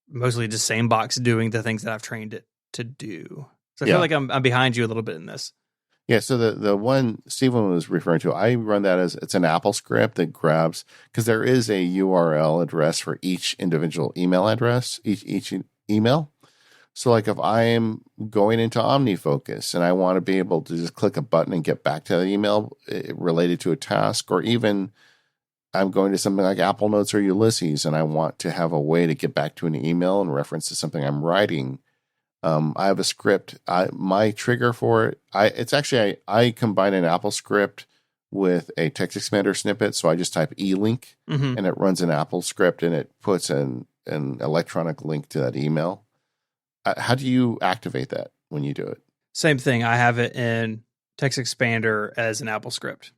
mostly just SameBox doing the things that I've trained it to do. So I feel like I'm behind you a little bit in this. Yeah, so the one Stephen was referring to, I run that as it's an Apple script that grabs, because there is a URL address for each individual email address, each email. So like if I am going into OmniFocus and I want to be able to just click a button and get back to the email related to a task, or even I'm going to something like Apple Notes or Ulysses and I want to have a way to get back to an email in reference to something I'm writing, I have a script. My trigger for it, it's actually I combine an Apple script with a TextExpander snippet. So I just type e-link and it runs an Apple script and it puts an electronic link to that email. How do you activate that when you do it? Same thing. I have it in TextExpander as an Apple script.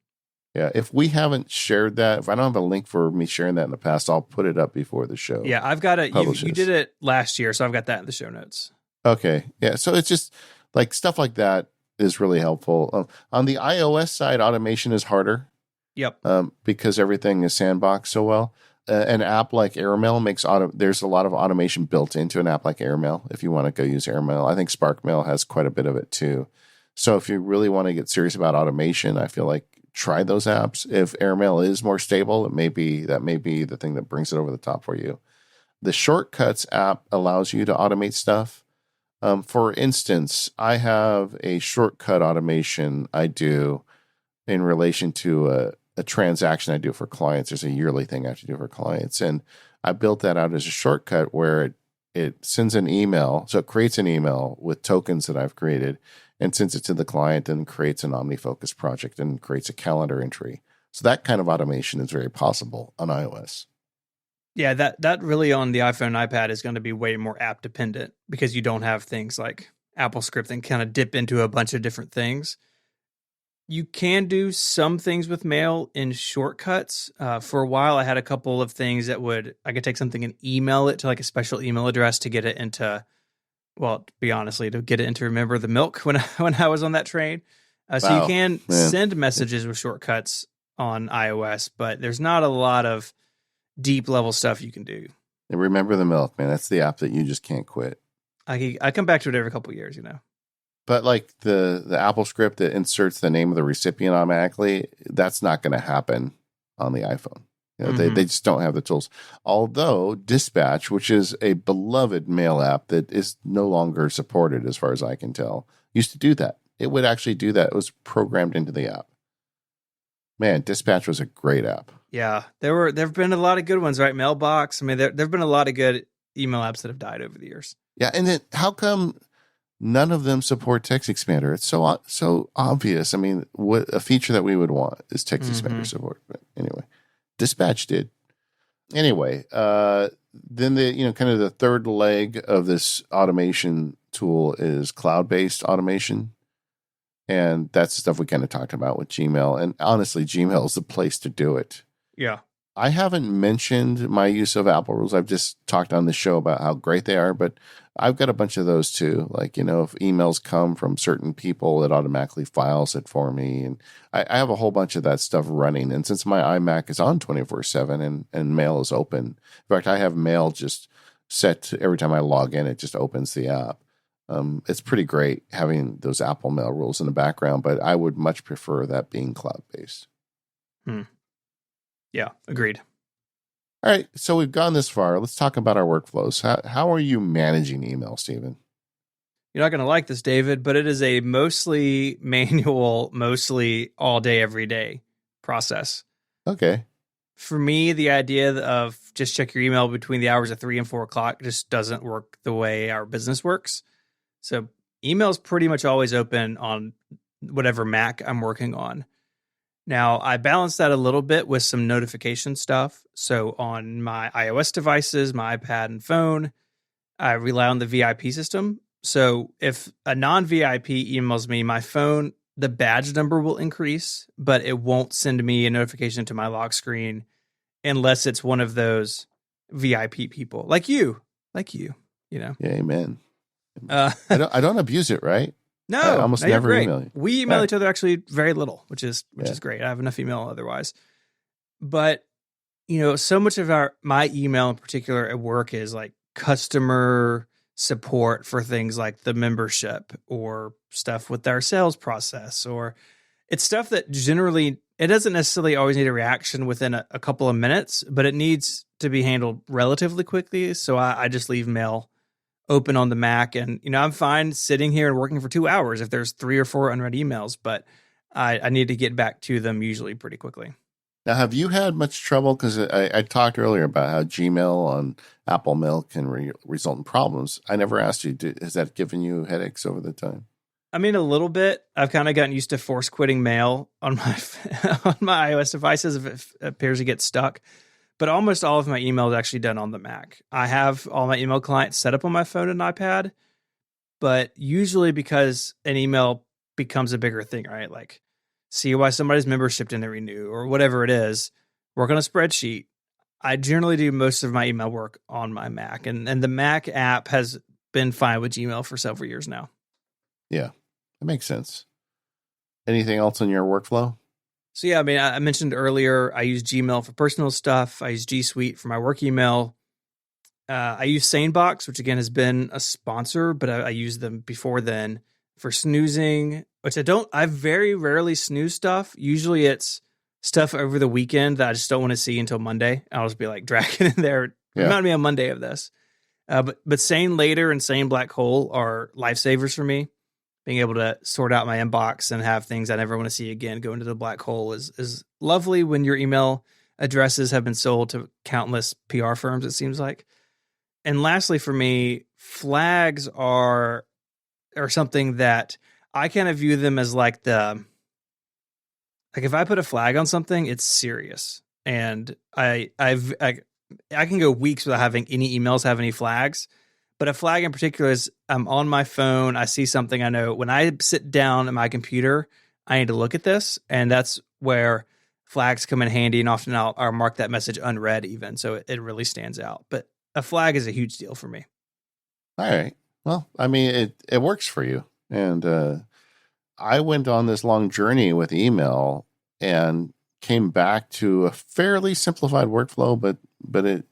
Yeah, if we haven't shared that, if I don't have a link for me sharing that in the past, I'll put it up before the show. Yeah, I've got it. You did it last year, so I've got that in the show notes. Okay. Yeah. So it's just like stuff like that is really helpful. On the iOS side, automation is harder. Yep. Because everything is sandboxed so well. An app like Airmail there's a lot of automation built into an app like Airmail. If you want to go use Airmail, I think SparkMail has quite a bit of it too. So if you really want to get serious about automation, I feel like try those apps. If Airmail is more stable, that may be the thing that brings it over the top for you. The Shortcuts app allows you to automate stuff. For instance, I have a shortcut automation I do in relation to a transaction I do for clients. There's a yearly thing I have to do for clients. And I built that out as a shortcut where it sends an email. So it creates an email with tokens that I've created and sends it to the client and creates an OmniFocus project and creates a calendar entry. So that kind of automation is very possible on iOS. Yeah, that really on the iPhone and iPad is going to be way more app dependent because you don't have things like Apple Script and kind of dip into a bunch of different things. You can do some things with Mail in Shortcuts. For a while, I had a couple of things that I could take something and email it to like a special email address to get it into, well, to be honestly, to get it into Remember the Milk when I was on that train. So you can send messages with Shortcuts on iOS, but there's not a lot of deep level stuff you can do. And Remember the Milk, man. That's the app that you just can't quit. I come back to it every couple of years, But like the Apple script that inserts the name of the recipient automatically, that's not going to happen on the iPhone. They just don't have the tools. Although Dispatch, which is a beloved mail app that is no longer supported as far as I can tell, used to do that. It would actually do that. It was programmed into the app. Man, Dispatch was a great app. Yeah, there have been a lot of good ones, right? Mailbox. I mean, there have been a lot of good email apps that have died over the years. Yeah, and then how come none of them support TextExpander? It's so obvious. I mean, what a feature that we would want is TextExpander support. But anyway, Dispatch did. Anyway, then the kind of the third leg of this automation tool is cloud-based automation. And that's the stuff we kind of talked about with Gmail. And honestly, Gmail is the place to do it. Yeah. I haven't mentioned my use of Apple Rules. I've just talked on the show about how great they are, but I've got a bunch of those too. Like, if emails come from certain people, it automatically files it for me. And I have a whole bunch of that stuff running. And since my iMac is on 24/7 and Mail is open, in fact, I have Mail just set to every time I log in, it just opens the app. It's pretty great having those Apple Mail rules in the background, but I would much prefer that being cloud-based. Yeah, agreed. All right, so we've gone this far. Let's talk about our workflows. How are you managing email, Stephen? You're not going to like this, David, but it is a mostly manual, mostly all day, every day process. Okay. For me, the idea of just check your email between the hours of 3 and 4 o'clock just doesn't work the way our business works. So email is pretty much always open on whatever Mac I'm working on. Now, I balance that a little bit with some notification stuff. So on my iOS devices, my iPad and phone, I rely on the VIP system. So if a non-VIP emails me, my phone, the badge number will increase, but it won't send me a notification to my lock screen unless it's one of those VIP people like you. Yeah, amen. I don't abuse it, right? No, I almost never great. email you. We email each other actually very little, which is great. I have enough email otherwise. But, so much of my email in particular at work is like customer support for things like the membership or stuff with our sales process, or it's stuff that generally, it doesn't necessarily always need a reaction within a couple of minutes, but it needs to be handled relatively quickly. So I just leave mail open on the Mac, and I'm fine sitting here and working for 2 hours if there's 3 or 4 unread emails, but I need to get back to them usually pretty quickly. Now, have you had much trouble? Because I talked earlier about how Gmail on Apple Mail can result in problems. I never asked you, has that given you headaches over the time? I mean, a little bit. I've kind of gotten used to force quitting mail on my on my iOS devices if it appears to get stuck. But almost all of my email is actually done on the Mac. I have all my email clients set up on my phone and iPad, but usually because an email becomes a bigger thing, right? Like, see why somebody's membership didn't renew or whatever it is, work on a spreadsheet. I generally do most of my email work on my Mac, and the Mac app has been fine with Gmail for several years now. Yeah, that makes sense. Anything else in your workflow? So yeah, I mean, I mentioned earlier, I use Gmail for personal stuff. I use G Suite for my work email. I use SaneBox, which again has been a sponsor, but I used them before then for snoozing, which I very rarely snooze stuff. Usually it's stuff over the weekend that I just don't want to see until Monday. I'll just be like dragging in there. Yeah. Remind me on Monday of this. But Sane Later and Sane Black Hole are lifesavers for me. Being able to sort out my inbox and have things I never want to see again go into the black hole is lovely when your email addresses have been sold to countless PR firms, it seems like. And lastly, for me, flags are something that I kind of view them as like if I put a flag on something, it's serious. And I can go weeks without having any emails have any flags. But a flag in particular is I'm on my phone. I see something. I know when I sit down at my computer, I need to look at this. And that's where flags come in handy. And often I'll mark that message unread even. So it really stands out. But a flag is a huge deal for me. All right. Well, I mean, it works for you. And I went on this long journey with email and came back to a fairly simplified workflow, but it,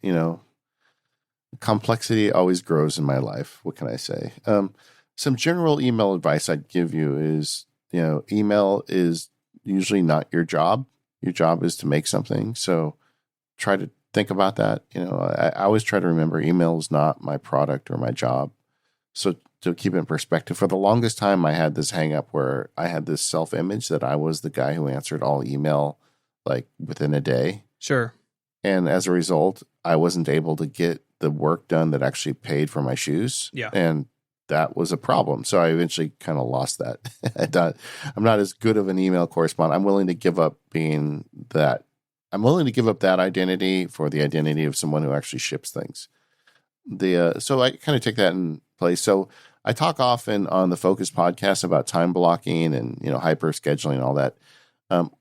complexity always grows in my life. What can I say? Some general email advice I'd give you is, email is usually not your job. Your job is to make something. So try to think about that. I always try to remember email is not my product or my job. So to keep it in perspective, for the longest time, I had this hang up where I had this self-image that I was the guy who answered all email like within a day. Sure. And as a result, I wasn't able to get the work done that actually paid for my shoes. Yeah. And that was a problem. So I eventually kind of lost that. I'm not as good of an email correspondent. I'm willing to give up being that. I'm willing to give up that identity for the identity of someone who actually ships things. So I kind of take that in place. So I talk often on the Focus podcast about time blocking and, hyper scheduling and all that.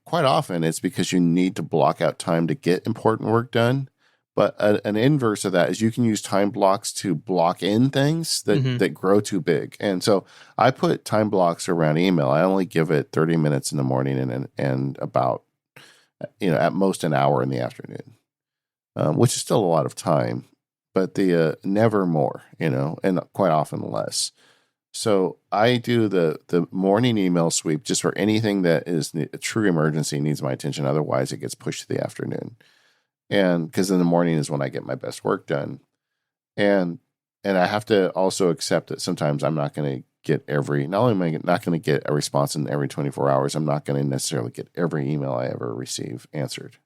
Quite often it's because you need to block out time to get important work done. But an inverse of that is you can use time blocks to block in things that grow too big. And so I put time blocks around email. I only give it 30 minutes in the morning and about, at most an hour in the afternoon, which is still a lot of time, but the never more, and quite often less. So I do the morning email sweep just for anything that is a true emergency, needs my attention. Otherwise, it gets pushed to the afternoon. And because in the morning is when I get my best work done. And I have to also accept that sometimes I'm not going to get not only am I not going to get a response in every 24 hours, I'm not going to necessarily get every email I ever receive answered.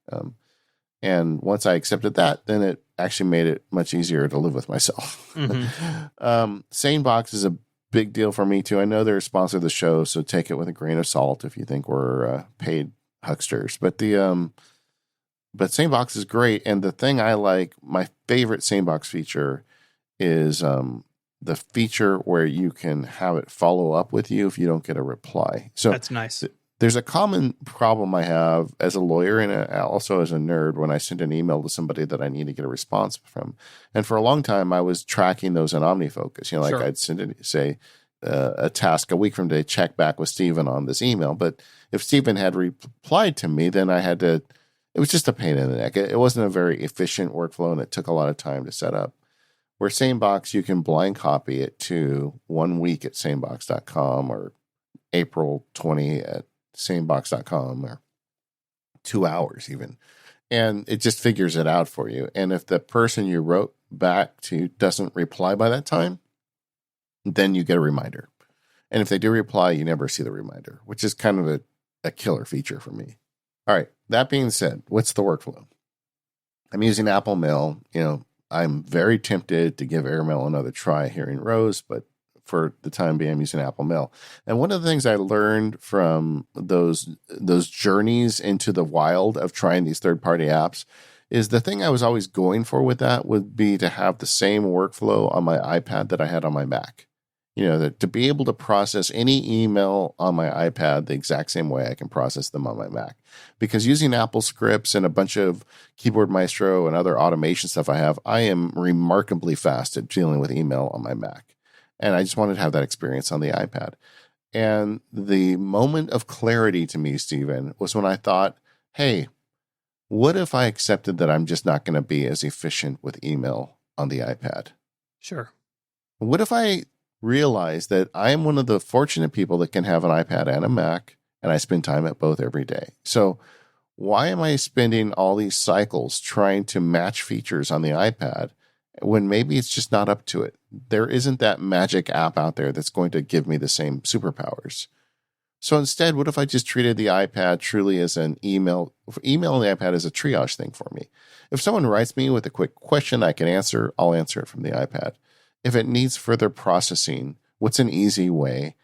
And once I accepted that, then it actually made it much easier to live with myself. SaneBox is a big deal for me too. I know they're a sponsor of the show, so take it with a grain of salt if you think we're paid hucksters. But But SaneBox is great. And the thing I like, my favorite SaneBox feature is the feature where you can have it follow up with you if you don't get a reply. So that's nice. There's a common problem I have as a lawyer and also as a nerd when I send an email to somebody that I need to get a response from. And for a long time, I was tracking those in OmniFocus. Sure. I'd send it, say, a task a week from today, check back with Stephen on this email. But if Stephen had replied to me, then I had to... It was just a pain in the neck. It wasn't a very efficient workflow, and it took a lot of time to set up. Where SaneBox, you can blind copy it to 1 week at sanebox.com or April 20 at sanebox.com or 2 hours even. And it just figures it out for you. And if the person you wrote back to doesn't reply by that time, then you get a reminder. And if they do reply, you never see the reminder, which is kind of a killer feature for me. All right. That being said, what's the workflow? I'm using Apple Mail. I'm very tempted to give AirMail another try here in Rose, but for the time being, I'm using Apple Mail. And one of the things I learned from those journeys into the wild of trying these third-party apps is the thing I was always going for with that would be to have the same workflow on my iPad that I had on my Mac. That to be able to process any email on my iPad the exact same way I can process them on my Mac. Because using Apple scripts and a bunch of Keyboard Maestro and other automation stuff I am remarkably fast at dealing with email on my Mac. And I just wanted to have that experience on the iPad. And the moment of clarity to me, Stephen, was when I thought, hey, what if I accepted that I'm just not going to be as efficient with email on the iPad? Sure. What if I realize that I am one of the fortunate people that can have an iPad and a Mac, and I spend time at both every day? So why am I spending all these cycles trying to match features on the iPad when maybe it's just not up to it? There isn't that magic app out there that's going to give me the same superpowers. So instead, what if I just treated the iPad truly as an email on the iPad as a triage thing for me? If someone writes me with a quick question I can answer, I'll answer it from the iPad. If it needs further processing, what's an easy way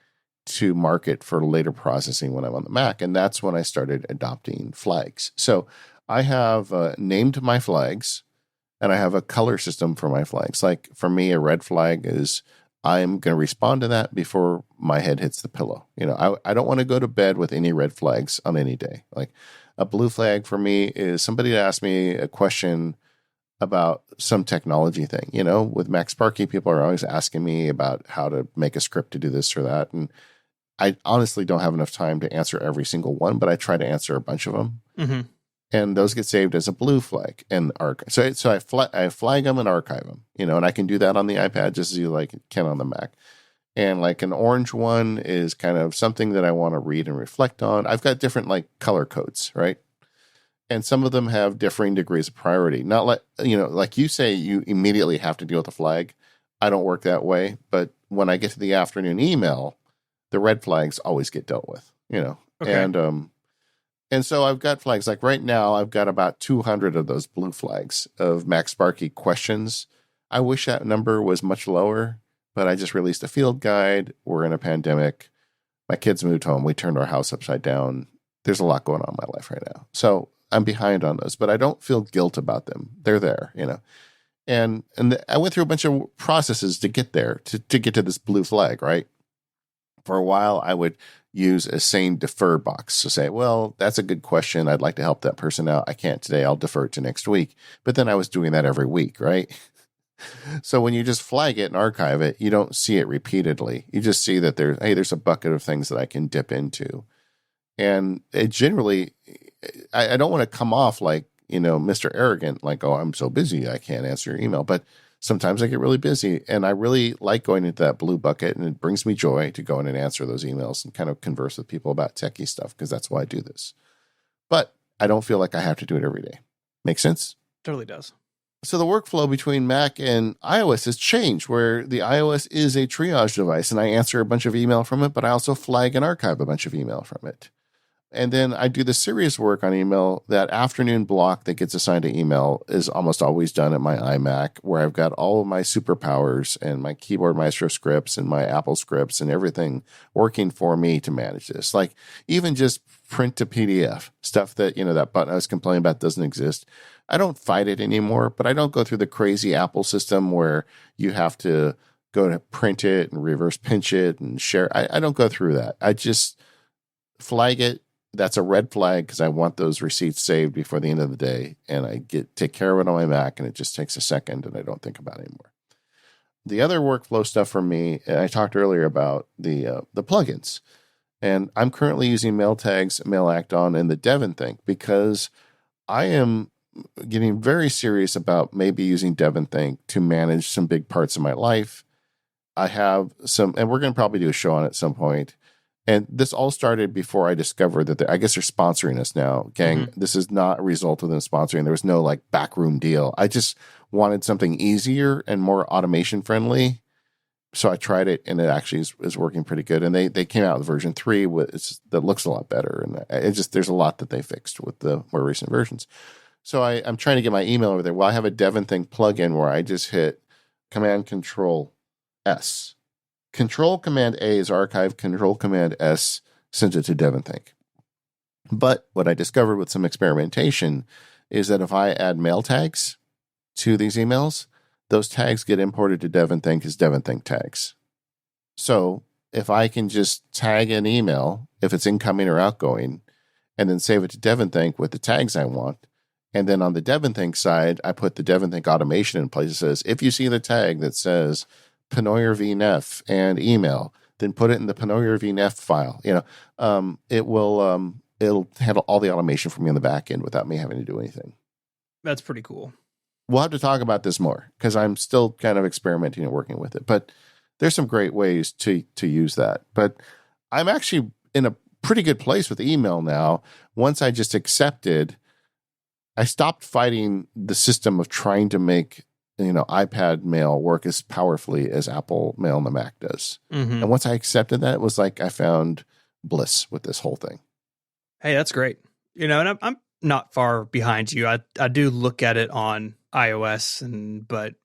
to mark it for later processing when I'm on the Mac? And that's when I started adopting flags. So I have named my flags, and I have a color system for my flags. Like for me, a red flag is I'm going to respond to that before my head hits the pillow. I don't want to go to bed with any red flags on any day. Like a blue flag for me is somebody asked me a question about some technology thing. With MacSparky, people are always asking me about how to make a script to do this or that. And I honestly don't have enough time to answer every single one, but I try to answer a bunch of them. Mm-hmm. And those get saved as a blue flag and archive. So I flag them and archive them, and I can do that on the iPad just as you can on the Mac. And like an orange one is kind of something that I want to read and reflect on. I've got different color codes, right? And some of them have differing degrees of priority. Not like you say, you immediately have to deal with a flag. I don't work that way. But when I get to the afternoon email, the red flags always get dealt with, Okay. And so I've got flags. Like right now, I've got about 200 of those blue flags of MacSparky questions. I wish that number was much lower, but I just released a field guide. We're in a pandemic. My kids moved home. We turned our house upside down. There's a lot going on in my life right now. So I'm behind on those, but I don't feel guilt about them. They're there, And I went through a bunch of processes to get there, to get to this blue flag, right? For a while, I would use a sane defer box to say, well, that's a good question. I'd like to help that person out. I can't today. I'll defer it to next week. But then I was doing that every week, right? So when you just flag it and archive it, you don't see it repeatedly. You just see that there's a bucket of things that I can dip into. And it generally, I don't want to come off like, Mr. Arrogant, like, oh, I'm so busy, I can't answer your email. But sometimes I get really busy, and I really like going into that blue bucket, and it brings me joy to go in and answer those emails and kind of converse with people about techie stuff, because that's why I do this. But I don't feel like I have to do it every day. Make sense? Totally does. So the workflow between Mac and iOS has changed, where the iOS is a triage device, and I answer a bunch of email from it, but I also flag and archive a bunch of email from it. And then I do the serious work on email. That afternoon block that gets assigned to email is almost always done at my iMac, where I've got all of my superpowers and my Keyboard Maestro scripts and my Apple scripts and everything working for me to manage this. Like even just print to PDF, stuff that, that button I was complaining about doesn't exist. I don't fight it anymore, but I don't go through the crazy Apple system where you have to go to print it and reverse pinch it and share. I don't go through that. I just flag it. That's a red flag because I want those receipts saved before the end of the day, and I take care of it on my Mac, and it just takes a second, and I don't think about it anymore. The other workflow stuff for me, and I talked earlier about the plugins, and I'm currently using Mail Tags, Mail Acton, and the Devon thing because I am getting very serious about maybe using DevonThink to manage some big parts of my life. I have some, and we're going to probably do a show on it at some point. And this all started before I discovered that I guess they're sponsoring us now. Gang, This is not a result of them sponsoring. There was no like backroom deal. I just wanted something easier and more automation friendly. So I tried it, and it actually is working pretty good. And they came out with version 3 that looks a lot better. And there's a lot that they fixed with the more recent versions. So I'm trying to get my email over there. Well, I have a DevonThink plugin where I just hit Command Control S. Control Command A is archive. Control Command S sends it to DevonThink. But what I discovered with some experimentation is that if I add mail tags to these emails, those tags get imported to DevonThink as DevonThink tags. So if I can just tag an email, if it's incoming or outgoing, and then save it to DevonThink with the tags I want, and then on the DevonThink side, I put the DevonThink automation in place that says, if you see the tag that says Penoyer VNF and email, then put it in the Penoyer VNF file. It'll handle all the automation for me on the back end without me having to do anything. That's pretty cool. We'll have to talk about this more because I'm still kind of experimenting and working with it. But there's some great ways to use that. But I'm actually in a pretty good place with email now. Once I just accepted, I stopped fighting the system of trying to make iPad Mail work as powerfully as Apple Mail on the Mac does. And once I accepted that, it was like I found bliss with this whole thing. Hey, that's great. And I'm not far behind you. I do look at it on iOS, but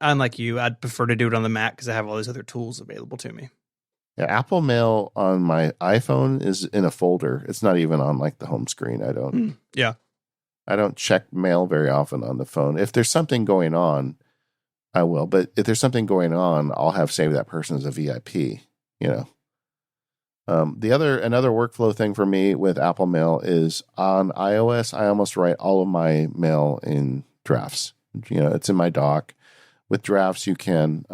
unlike you, I'd prefer to do it on the Mac because I have all these other tools available to me. Yeah, Apple Mail on my iPhone is in a folder. It's not even on like the home screen. I don't check mail very often on the phone. If there's something going on, I will. But if there's something going on, I'll have saved that person as a VIP. Another workflow thing for me with Apple Mail is on iOS, I almost write all of my mail in drafts. It's in my dock. With drafts, you can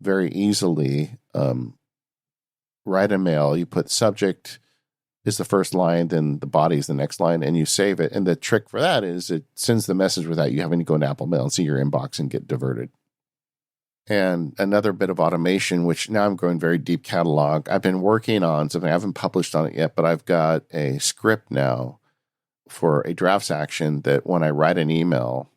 very easily write a mail. You put subject is the first line, then the body is the next line, and you save it. And the trick for that is it sends the message without you having to go into Apple Mail and see your inbox and get diverted. And another bit of automation, which now I'm going very deep catalog. I've been working on something. I haven't published on it yet, but I've got a script now for a drafts action that when I write an email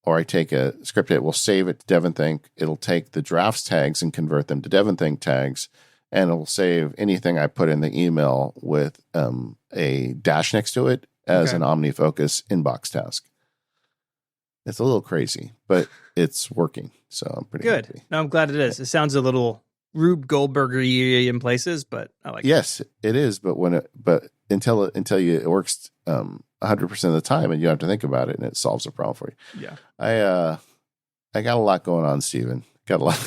or I take a script, it will save it to DevonThink. It'll take the drafts tags and convert them to DevonThink tags, and it'll save anything I put in the email with a dash next to it as an OmniFocus inbox task. It's a little crazy, but it's working. So I'm pretty happy. No, I'm glad it is. It sounds a little Rube Goldberg-y in places, but I like it. Yes, it is. But until it works 100% of the time, and you have to think about it, and it solves a problem for you. Yeah. I got a lot going on, Stephen. Got a lot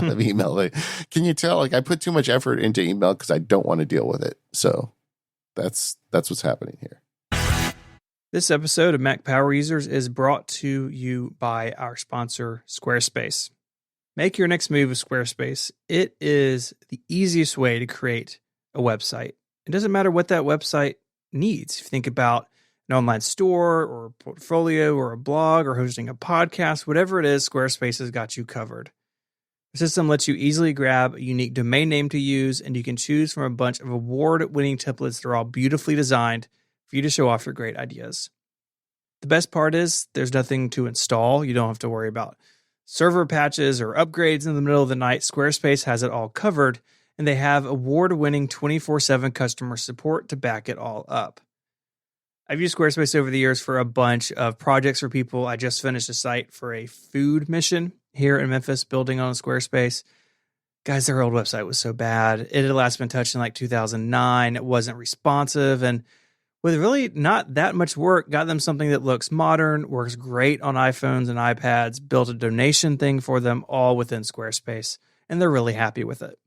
of email. Can you tell? I put too much effort into email because I don't want to deal with it. So that's what's happening here. This episode of Mac Power Users is brought to you by our sponsor, Squarespace. Make your next move with Squarespace. It is the easiest way to create a website. It doesn't matter what that website needs. If you think about an online store or a portfolio or a blog or hosting a podcast, whatever it is, Squarespace has got you covered. The system lets you easily grab a unique domain name to use, and you can choose from a bunch of award-winning templates that are all beautifully designed for you to show off your great ideas. The best part is there's nothing to install. You don't have to worry about server patches or upgrades in the middle of the night. Squarespace has it all covered, and they have award-winning 24/7 customer support to back it all up. I've used Squarespace over the years for a bunch of projects for people. I just finished a site for a food mission here in Memphis, building on Squarespace. Guys, their old website was so bad. It had last been touched in 2009. It wasn't responsive, and with really not that much work, got them something that looks modern, works great on iPhones and iPads, built a donation thing for them all within Squarespace, and they're really happy with it.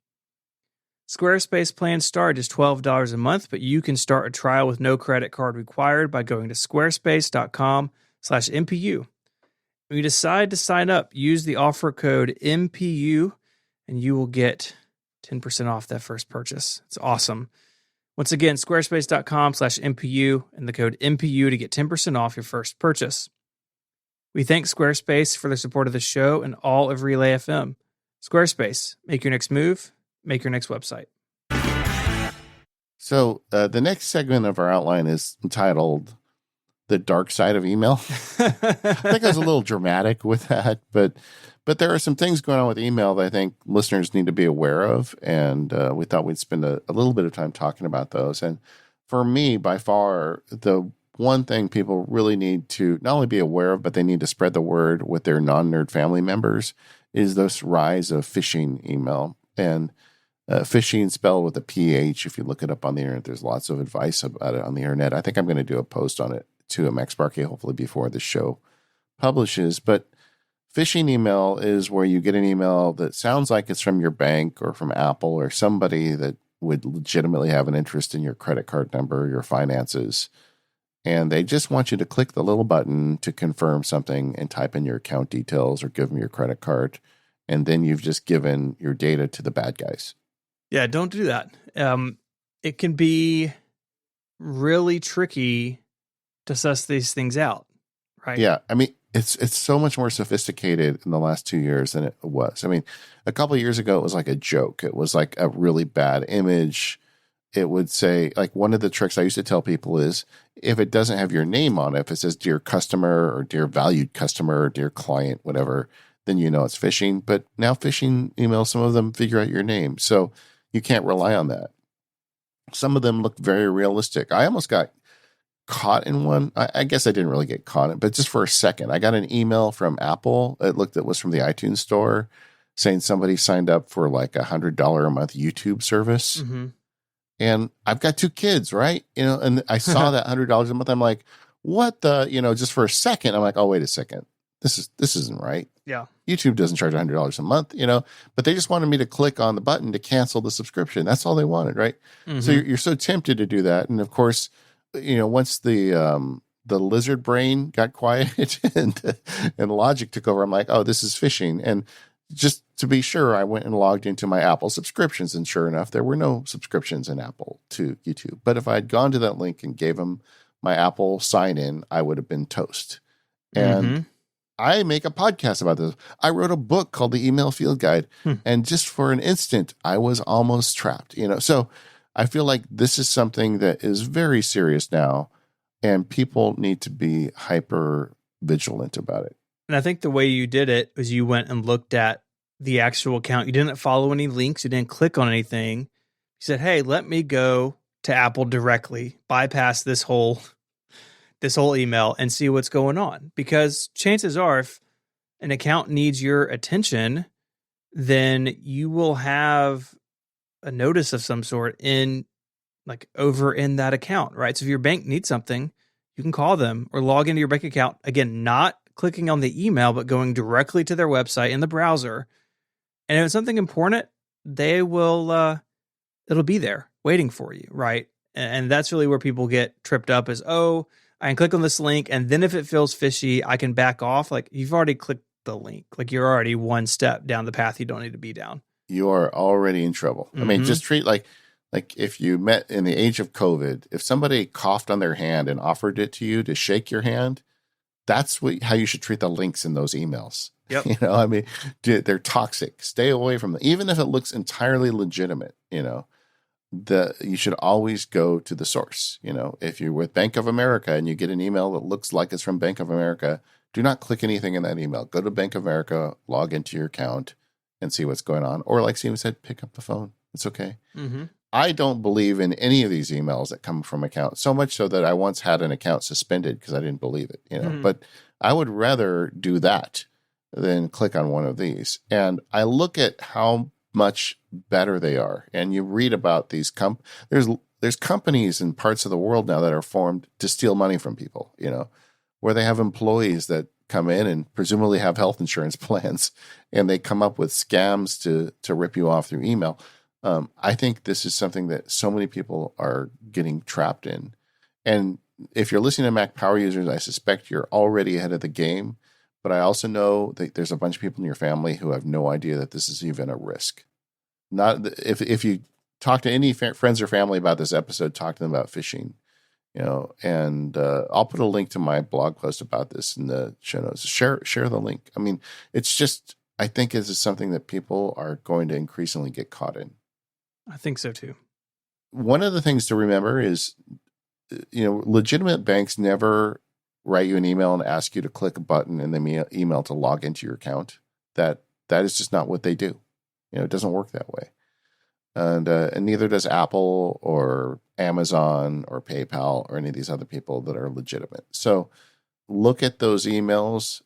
Squarespace plans start just $12 a month, but you can start a trial with no credit card required by going to squarespace.com/MPU. When you decide to sign up, use the offer code MPU, and you will get 10% off that first purchase. It's awesome. Once again, squarespace.com/MPU and the code MPU to get 10% off your first purchase. We thank Squarespace for their support of the show and all of Relay FM. Squarespace, make your next move, make your next website. So the next segment of our outline is entitled The Dark Side of Email. I think I was a little dramatic with that, but there are some things going on with email that I think listeners need to be aware of, and we thought we'd spend a little bit of time talking about those. And for me, by far, the one thing people really need to not only be aware of, but they need to spread the word with their non-nerd family members is this rise of phishing email. And phishing spelled with a PH. If you look it up on the internet, there's lots of advice about it on the internet. I think I'm going to do a post on it to MaxBarkey hopefully before the show publishes. But phishing email is where you get an email that sounds like it's from your bank or from Apple or somebody that would legitimately have an interest in your credit card number, your finances. And they just want you to click the little button to confirm something and type in your account details or give them your credit card. And then you've just given your data to the bad guys. Yeah, don't do that. It can be really tricky to suss these things out, right? Yeah, I mean, it's so much more sophisticated in the last 2 years than it was. I mean, a couple of years ago, it was like a joke. It was like a really bad image. It would say, like, one of the tricks I used to tell people is if it doesn't have your name on it, if it says dear customer or dear valued customer or dear client, whatever, then you know it's phishing. But now phishing emails, some of them figure out your name. So you can't rely on that. Some of them look very realistic. I almost got caught in one. I guess I didn't really get caught in it, but just for a second, I got an email from Apple. It was from the iTunes store saying somebody signed up for like $100 a month YouTube service. Mm-hmm. And I've got 2 kids, right? And I saw that $100 a month. I'm like, what the, just for a second, I'm like, oh, wait a second. This isn't right. Yeah. YouTube doesn't charge $100 a month, but they just wanted me to click on the button to cancel the subscription. That's all they wanted, right? Mm-hmm. So you're so tempted to do that. And of course, once the lizard brain got quiet and logic took over, I'm like, oh, this is phishing. And just to be sure, I went and logged into my Apple subscriptions, and sure enough, there were no subscriptions in Apple to YouTube. But if I had gone to that link and gave them my Apple sign in, I would have been toast. And I make a podcast about this. I wrote a book called The Email Field Guide, and just for an instant, I was almost trapped. So I feel like this is something that is very serious now, and people need to be hyper vigilant about it. And I think the way you did it was you went and looked at the actual account. You didn't follow any links. You didn't click on anything. You said, hey, let me go to Apple directly, bypass this whole email and see what's going on. Because chances are, if an account needs your attention, then you will have a notice of some sort over in that account, right? So if your bank needs something, you can call them or log into your bank account. Again, not clicking on the email, but going directly to their website in the browser. And if it's something important, they will, it'll be there waiting for you, right? And that's really where people get tripped up is, oh, I can click on this link, and then if it feels fishy, I can back off. Like, you've already clicked the link. Like, you're already one step down the path you don't need to be down. You are already in trouble. Mm-hmm. I mean, just treat like if you met in the age of COVID, if somebody coughed on their hand and offered it to you to shake your hand, that's how you should treat the links in those emails. Yep. I mean, they're toxic. Stay away from them. Even if it looks entirely legitimate, you should always go to the source. If you're with Bank of America and you get an email that looks like it's from Bank of America, do not click anything in that email. Go to Bank of America, log into your account, and see what's going on. Or like Steven said, pick up the phone. It's okay. Mm-hmm. I don't believe in any of these emails that come from accounts, so much so that I once had an account suspended because I didn't believe it. But I would rather do that than click on one of these. And I look at how much better they are. And you read about these there's companies in parts of the world now that are formed to steal money from people, where they have employees that come in and presumably have health insurance plans, and they come up with scams to rip you off through email. I think this is something that so many people are getting trapped in. And if you're listening to Mac Power users, I suspect you're already ahead of the game. But I also know that there's a bunch of people in your family who have no idea that this is even a risk. Not if you talk to any friends or family about this episode. Talk to them about phishing. And I'll put a link to my blog post about this in the show notes. Share the link. I mean, it's just, I think this is something that people are going to increasingly get caught in. I think so too. One of the things to remember is, legitimate banks never write you an email and ask you to click a button in the email to log into your account. That is just not what they do. It doesn't work that way. And neither does Apple or Amazon or PayPal or any of these other people that are legitimate. So look at those emails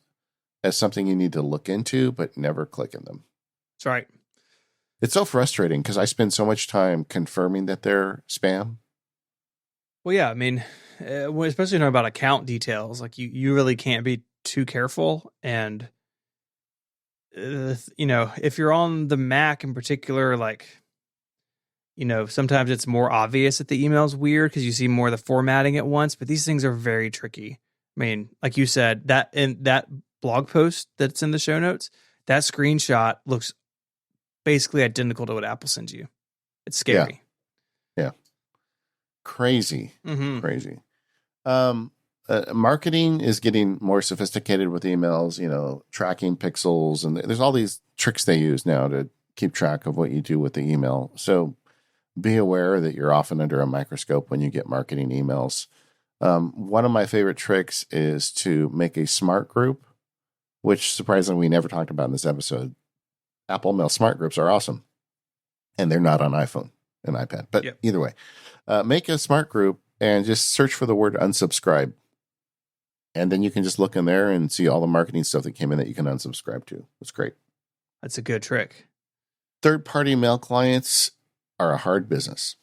as something you need to look into, but never click in them. That's right. It's so frustrating because I spend so much time confirming that they're spam. Well, yeah, I mean, especially about account details, like you really can't be too careful. And, if you're on the Mac in particular, like, sometimes it's more obvious that the email is weird because you see more of the formatting at once, but these things are very tricky. I mean, like you said, that in that blog post that's in the show notes, that screenshot looks basically identical to what Apple sends you. It's scary. Yeah. Crazy. Mm-hmm. Crazy. Marketing is getting more sophisticated with emails, tracking pixels, and there's all these tricks they use now to keep track of what you do with the email. So be aware that you're often under a microscope when you get marketing emails. One of my favorite tricks is to make a smart group, which surprisingly we never talked about in this episode. Apple Mail smart groups are awesome, and they're not on iPhone and iPad. But Either way, make a smart group and just search for the word unsubscribe. And then you can just look in there and see all the marketing stuff that came in that you can unsubscribe to. It's great. That's a good trick. Third-party mail clients are a hard business.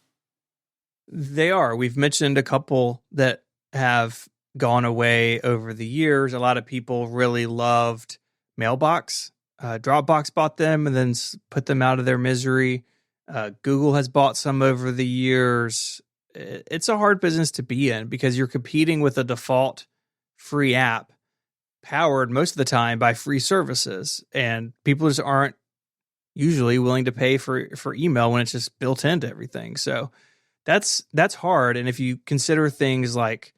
They are. We've mentioned a couple that have gone away over the years. A lot of people really loved Mailbox. Dropbox bought them and then put them out of their misery. Google has bought some over the years. It's a hard business to be in because you're competing with a default free app powered most of the time by free services, and people just aren't usually willing to pay for email when it's just built into everything. So that's hard. And if you consider things like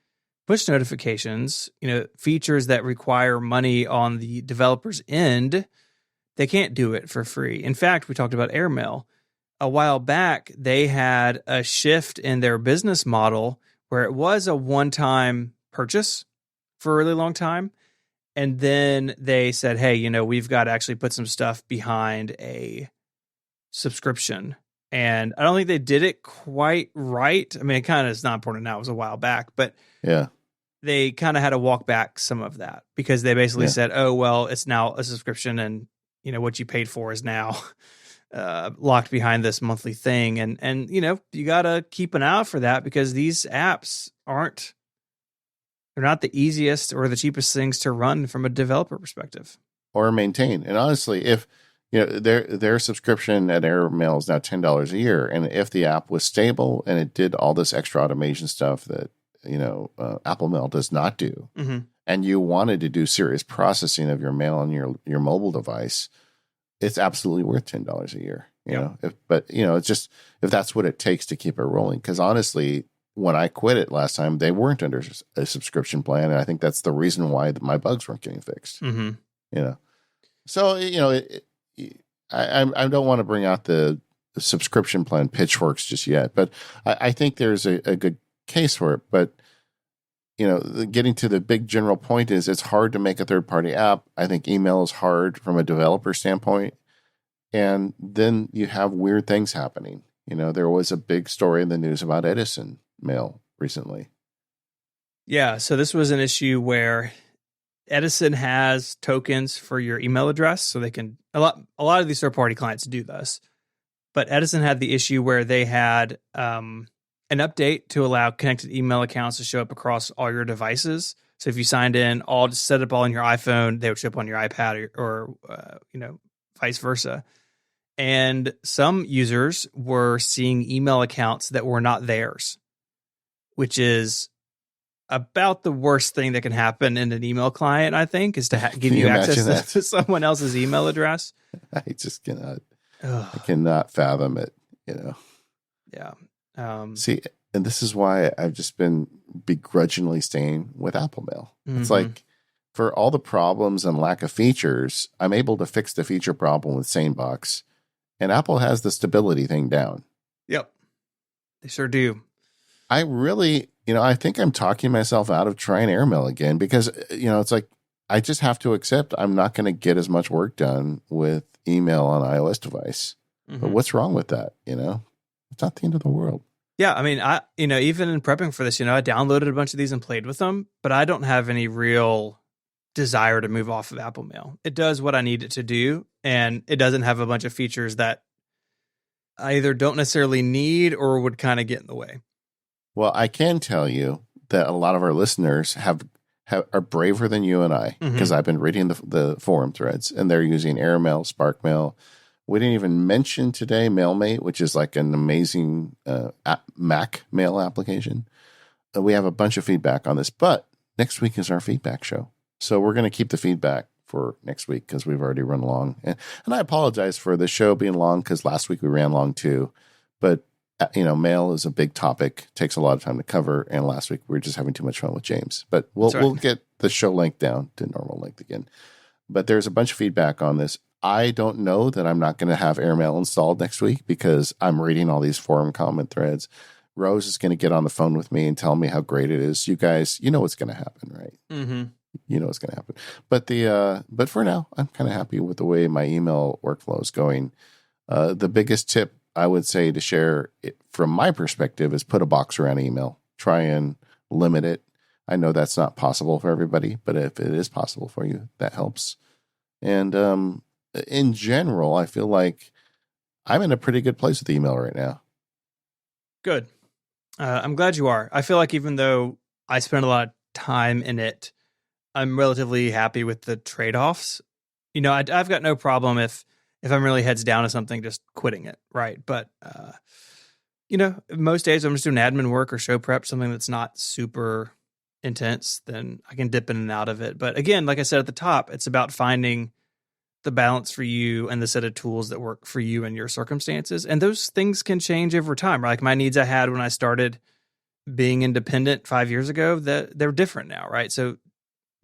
push notifications, features that require money on the developer's end, they can't do it for free. In fact, we talked about Airmail. A while back, they had a shift in their business model where it was a one-time purchase for a really long time. And then they said, hey, we've got to actually put some stuff behind a subscription. And I don't think they did it quite right. I mean, it kind of is not important now. It was a while back, but yeah, they kind of had to walk back some of that because they basically said, oh, well, it's now a subscription and, what you paid for is now locked behind this monthly thing. And you got to keep an eye out for that because these apps they're not the easiest or the cheapest things to run from a developer perspective or maintain. And honestly, if their subscription at Airmail is now $10 a year, and if the app was stable and it did all this extra automation stuff that Apple Mail does not do, mm-hmm. and you wanted to do serious processing of your mail on your mobile device, it's absolutely worth $10 a year. It's just if that's what it takes to keep it rolling. Because honestly, when I quit it last time, they weren't under a subscription plan, and I think that's the reason why my bugs weren't getting fixed. Mm-hmm. So I don't want to bring out the subscription plan pitchforks just yet, but I think there's a good case for it. But getting to the big general point is it's hard to make a third-party app. I think email is hard from a developer standpoint, and then you have weird things happening. There was a big story in the news about Edison Mail recently. Yeah, so this was an issue where Edison has tokens for your email address, so they can a lot of these third-party clients do this. But Edison had the issue where they had an update to allow connected email accounts to show up across all your devices. So if you signed in, all just set up all on your iPhone, they would show up on your iPad or vice versa. And some users were seeing email accounts that were not theirs, which is about the worst thing that can happen in an email client, I think, is to give you access to someone else's email address. I just cannot. I cannot fathom it. Yeah. See, and this is why I've just been begrudgingly staying with Apple Mail. It's like, for all the problems and lack of features, I'm able to fix the feature problem with SaneBox, and Apple has the stability thing down. Yep. They sure do. I really, I think I'm talking myself out of trying AirMail again because, it's like, I just have to accept I'm not going to get as much work done with email on an iOS device. But what's wrong with that? It's not the end of the world. Yeah. I mean, even in prepping for this, I downloaded a bunch of these and played with them, but I don't have any real desire to move off of Apple Mail. It does what I need it to do, and it doesn't have a bunch of features that I either don't necessarily need or would kind of get in the way. Well, I can tell you that a lot of our listeners are braver than you and I, because I've been reading the forum threads, and they're using AirMail, SparkMail. We didn't even mention today MailMate, which is like an amazing Mac mail application. We have a bunch of feedback on this, but next week is our feedback show. So we're going to keep the feedback for next week because we've already run long. And I apologize for the show being long because last week we ran long too. But, mail is a big topic, takes a lot of time to cover. And last week we were just having too much fun with James. But we'll get the show length down to normal length again. But there's a bunch of feedback on this. I don't know that I'm not going to have AirMail installed next week because I'm reading all these forum comment threads. Rose is going to get on the phone with me and tell me how great it is. You guys, you know what's going to happen, right? Mm-hmm. You know what's going to happen. But for now, I'm kind of happy with the way my email workflow is going. The biggest tip I would say to share from my perspective is put a box around email. Try and limit it. I know that's not possible for everybody, but if it is possible for you, that helps. And in general, I feel like I'm in a pretty good place with email right now. Good. I'm glad you are. I feel like even though I spend a lot of time in it, I'm relatively happy with the trade-offs. I've got no problem if I'm really heads down to something, just quitting it, right? But, most days I'm just doing admin work or show prep, something that's not super intense, then I can dip in and out of it. But again, like I said at the top, it's about finding the balance for you and the set of tools that work for you and your circumstances. And those things can change over time. Like my needs I had when I started being independent 5 years ago, they're different now, right? So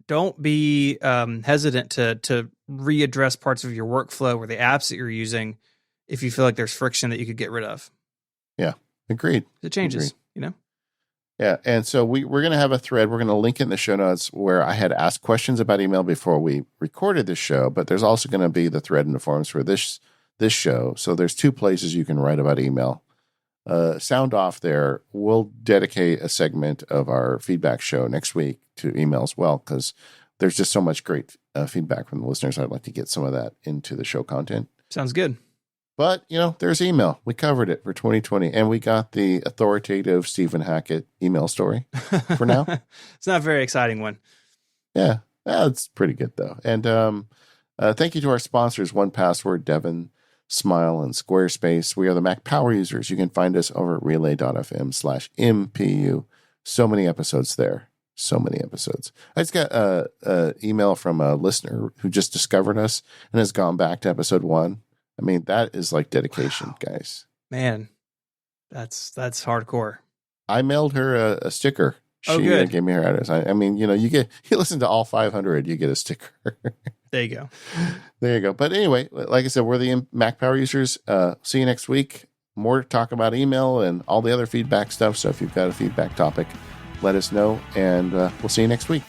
don't be hesitant to readdress parts of your workflow or the apps that you're using if you feel like there's friction that you could get rid of. Yeah, agreed. It changes, Yeah, and so we're going to have a thread. We're going to link it in the show notes where I had asked questions about email before we recorded this show, but there's also going to be the thread in the forums for this show. So there's 2 places you can write about email. Sound off there. We'll dedicate a segment of our feedback show next week to email as well, because there's just so much great feedback from the listeners. I'd like to get some of that into the show content. Sounds good. But, there's email. We covered it for 2020, and we got the authoritative Stephen Hackett email story for now. It's not a very exciting one. Yeah, it's pretty good, though. And thank you to our sponsors, 1Password, Devon, Smile, and Squarespace. We are the Mac Power Users. You can find us over at relay.fm/MPU. So many episodes there. So many episodes. I just got an email from a listener who just discovered us and has gone back to episode 1. I mean, that is like dedication, guys. Man, that's hardcore. I mailed her a sticker. She good. Gave me her address. I mean, you listen to all 500, you get a sticker. There you go. There you go. But anyway, like I said, we're the Mac Power Users. See you next week. More to talk about email and all the other feedback stuff. So if you've got a feedback topic, let us know, and we'll see you next week.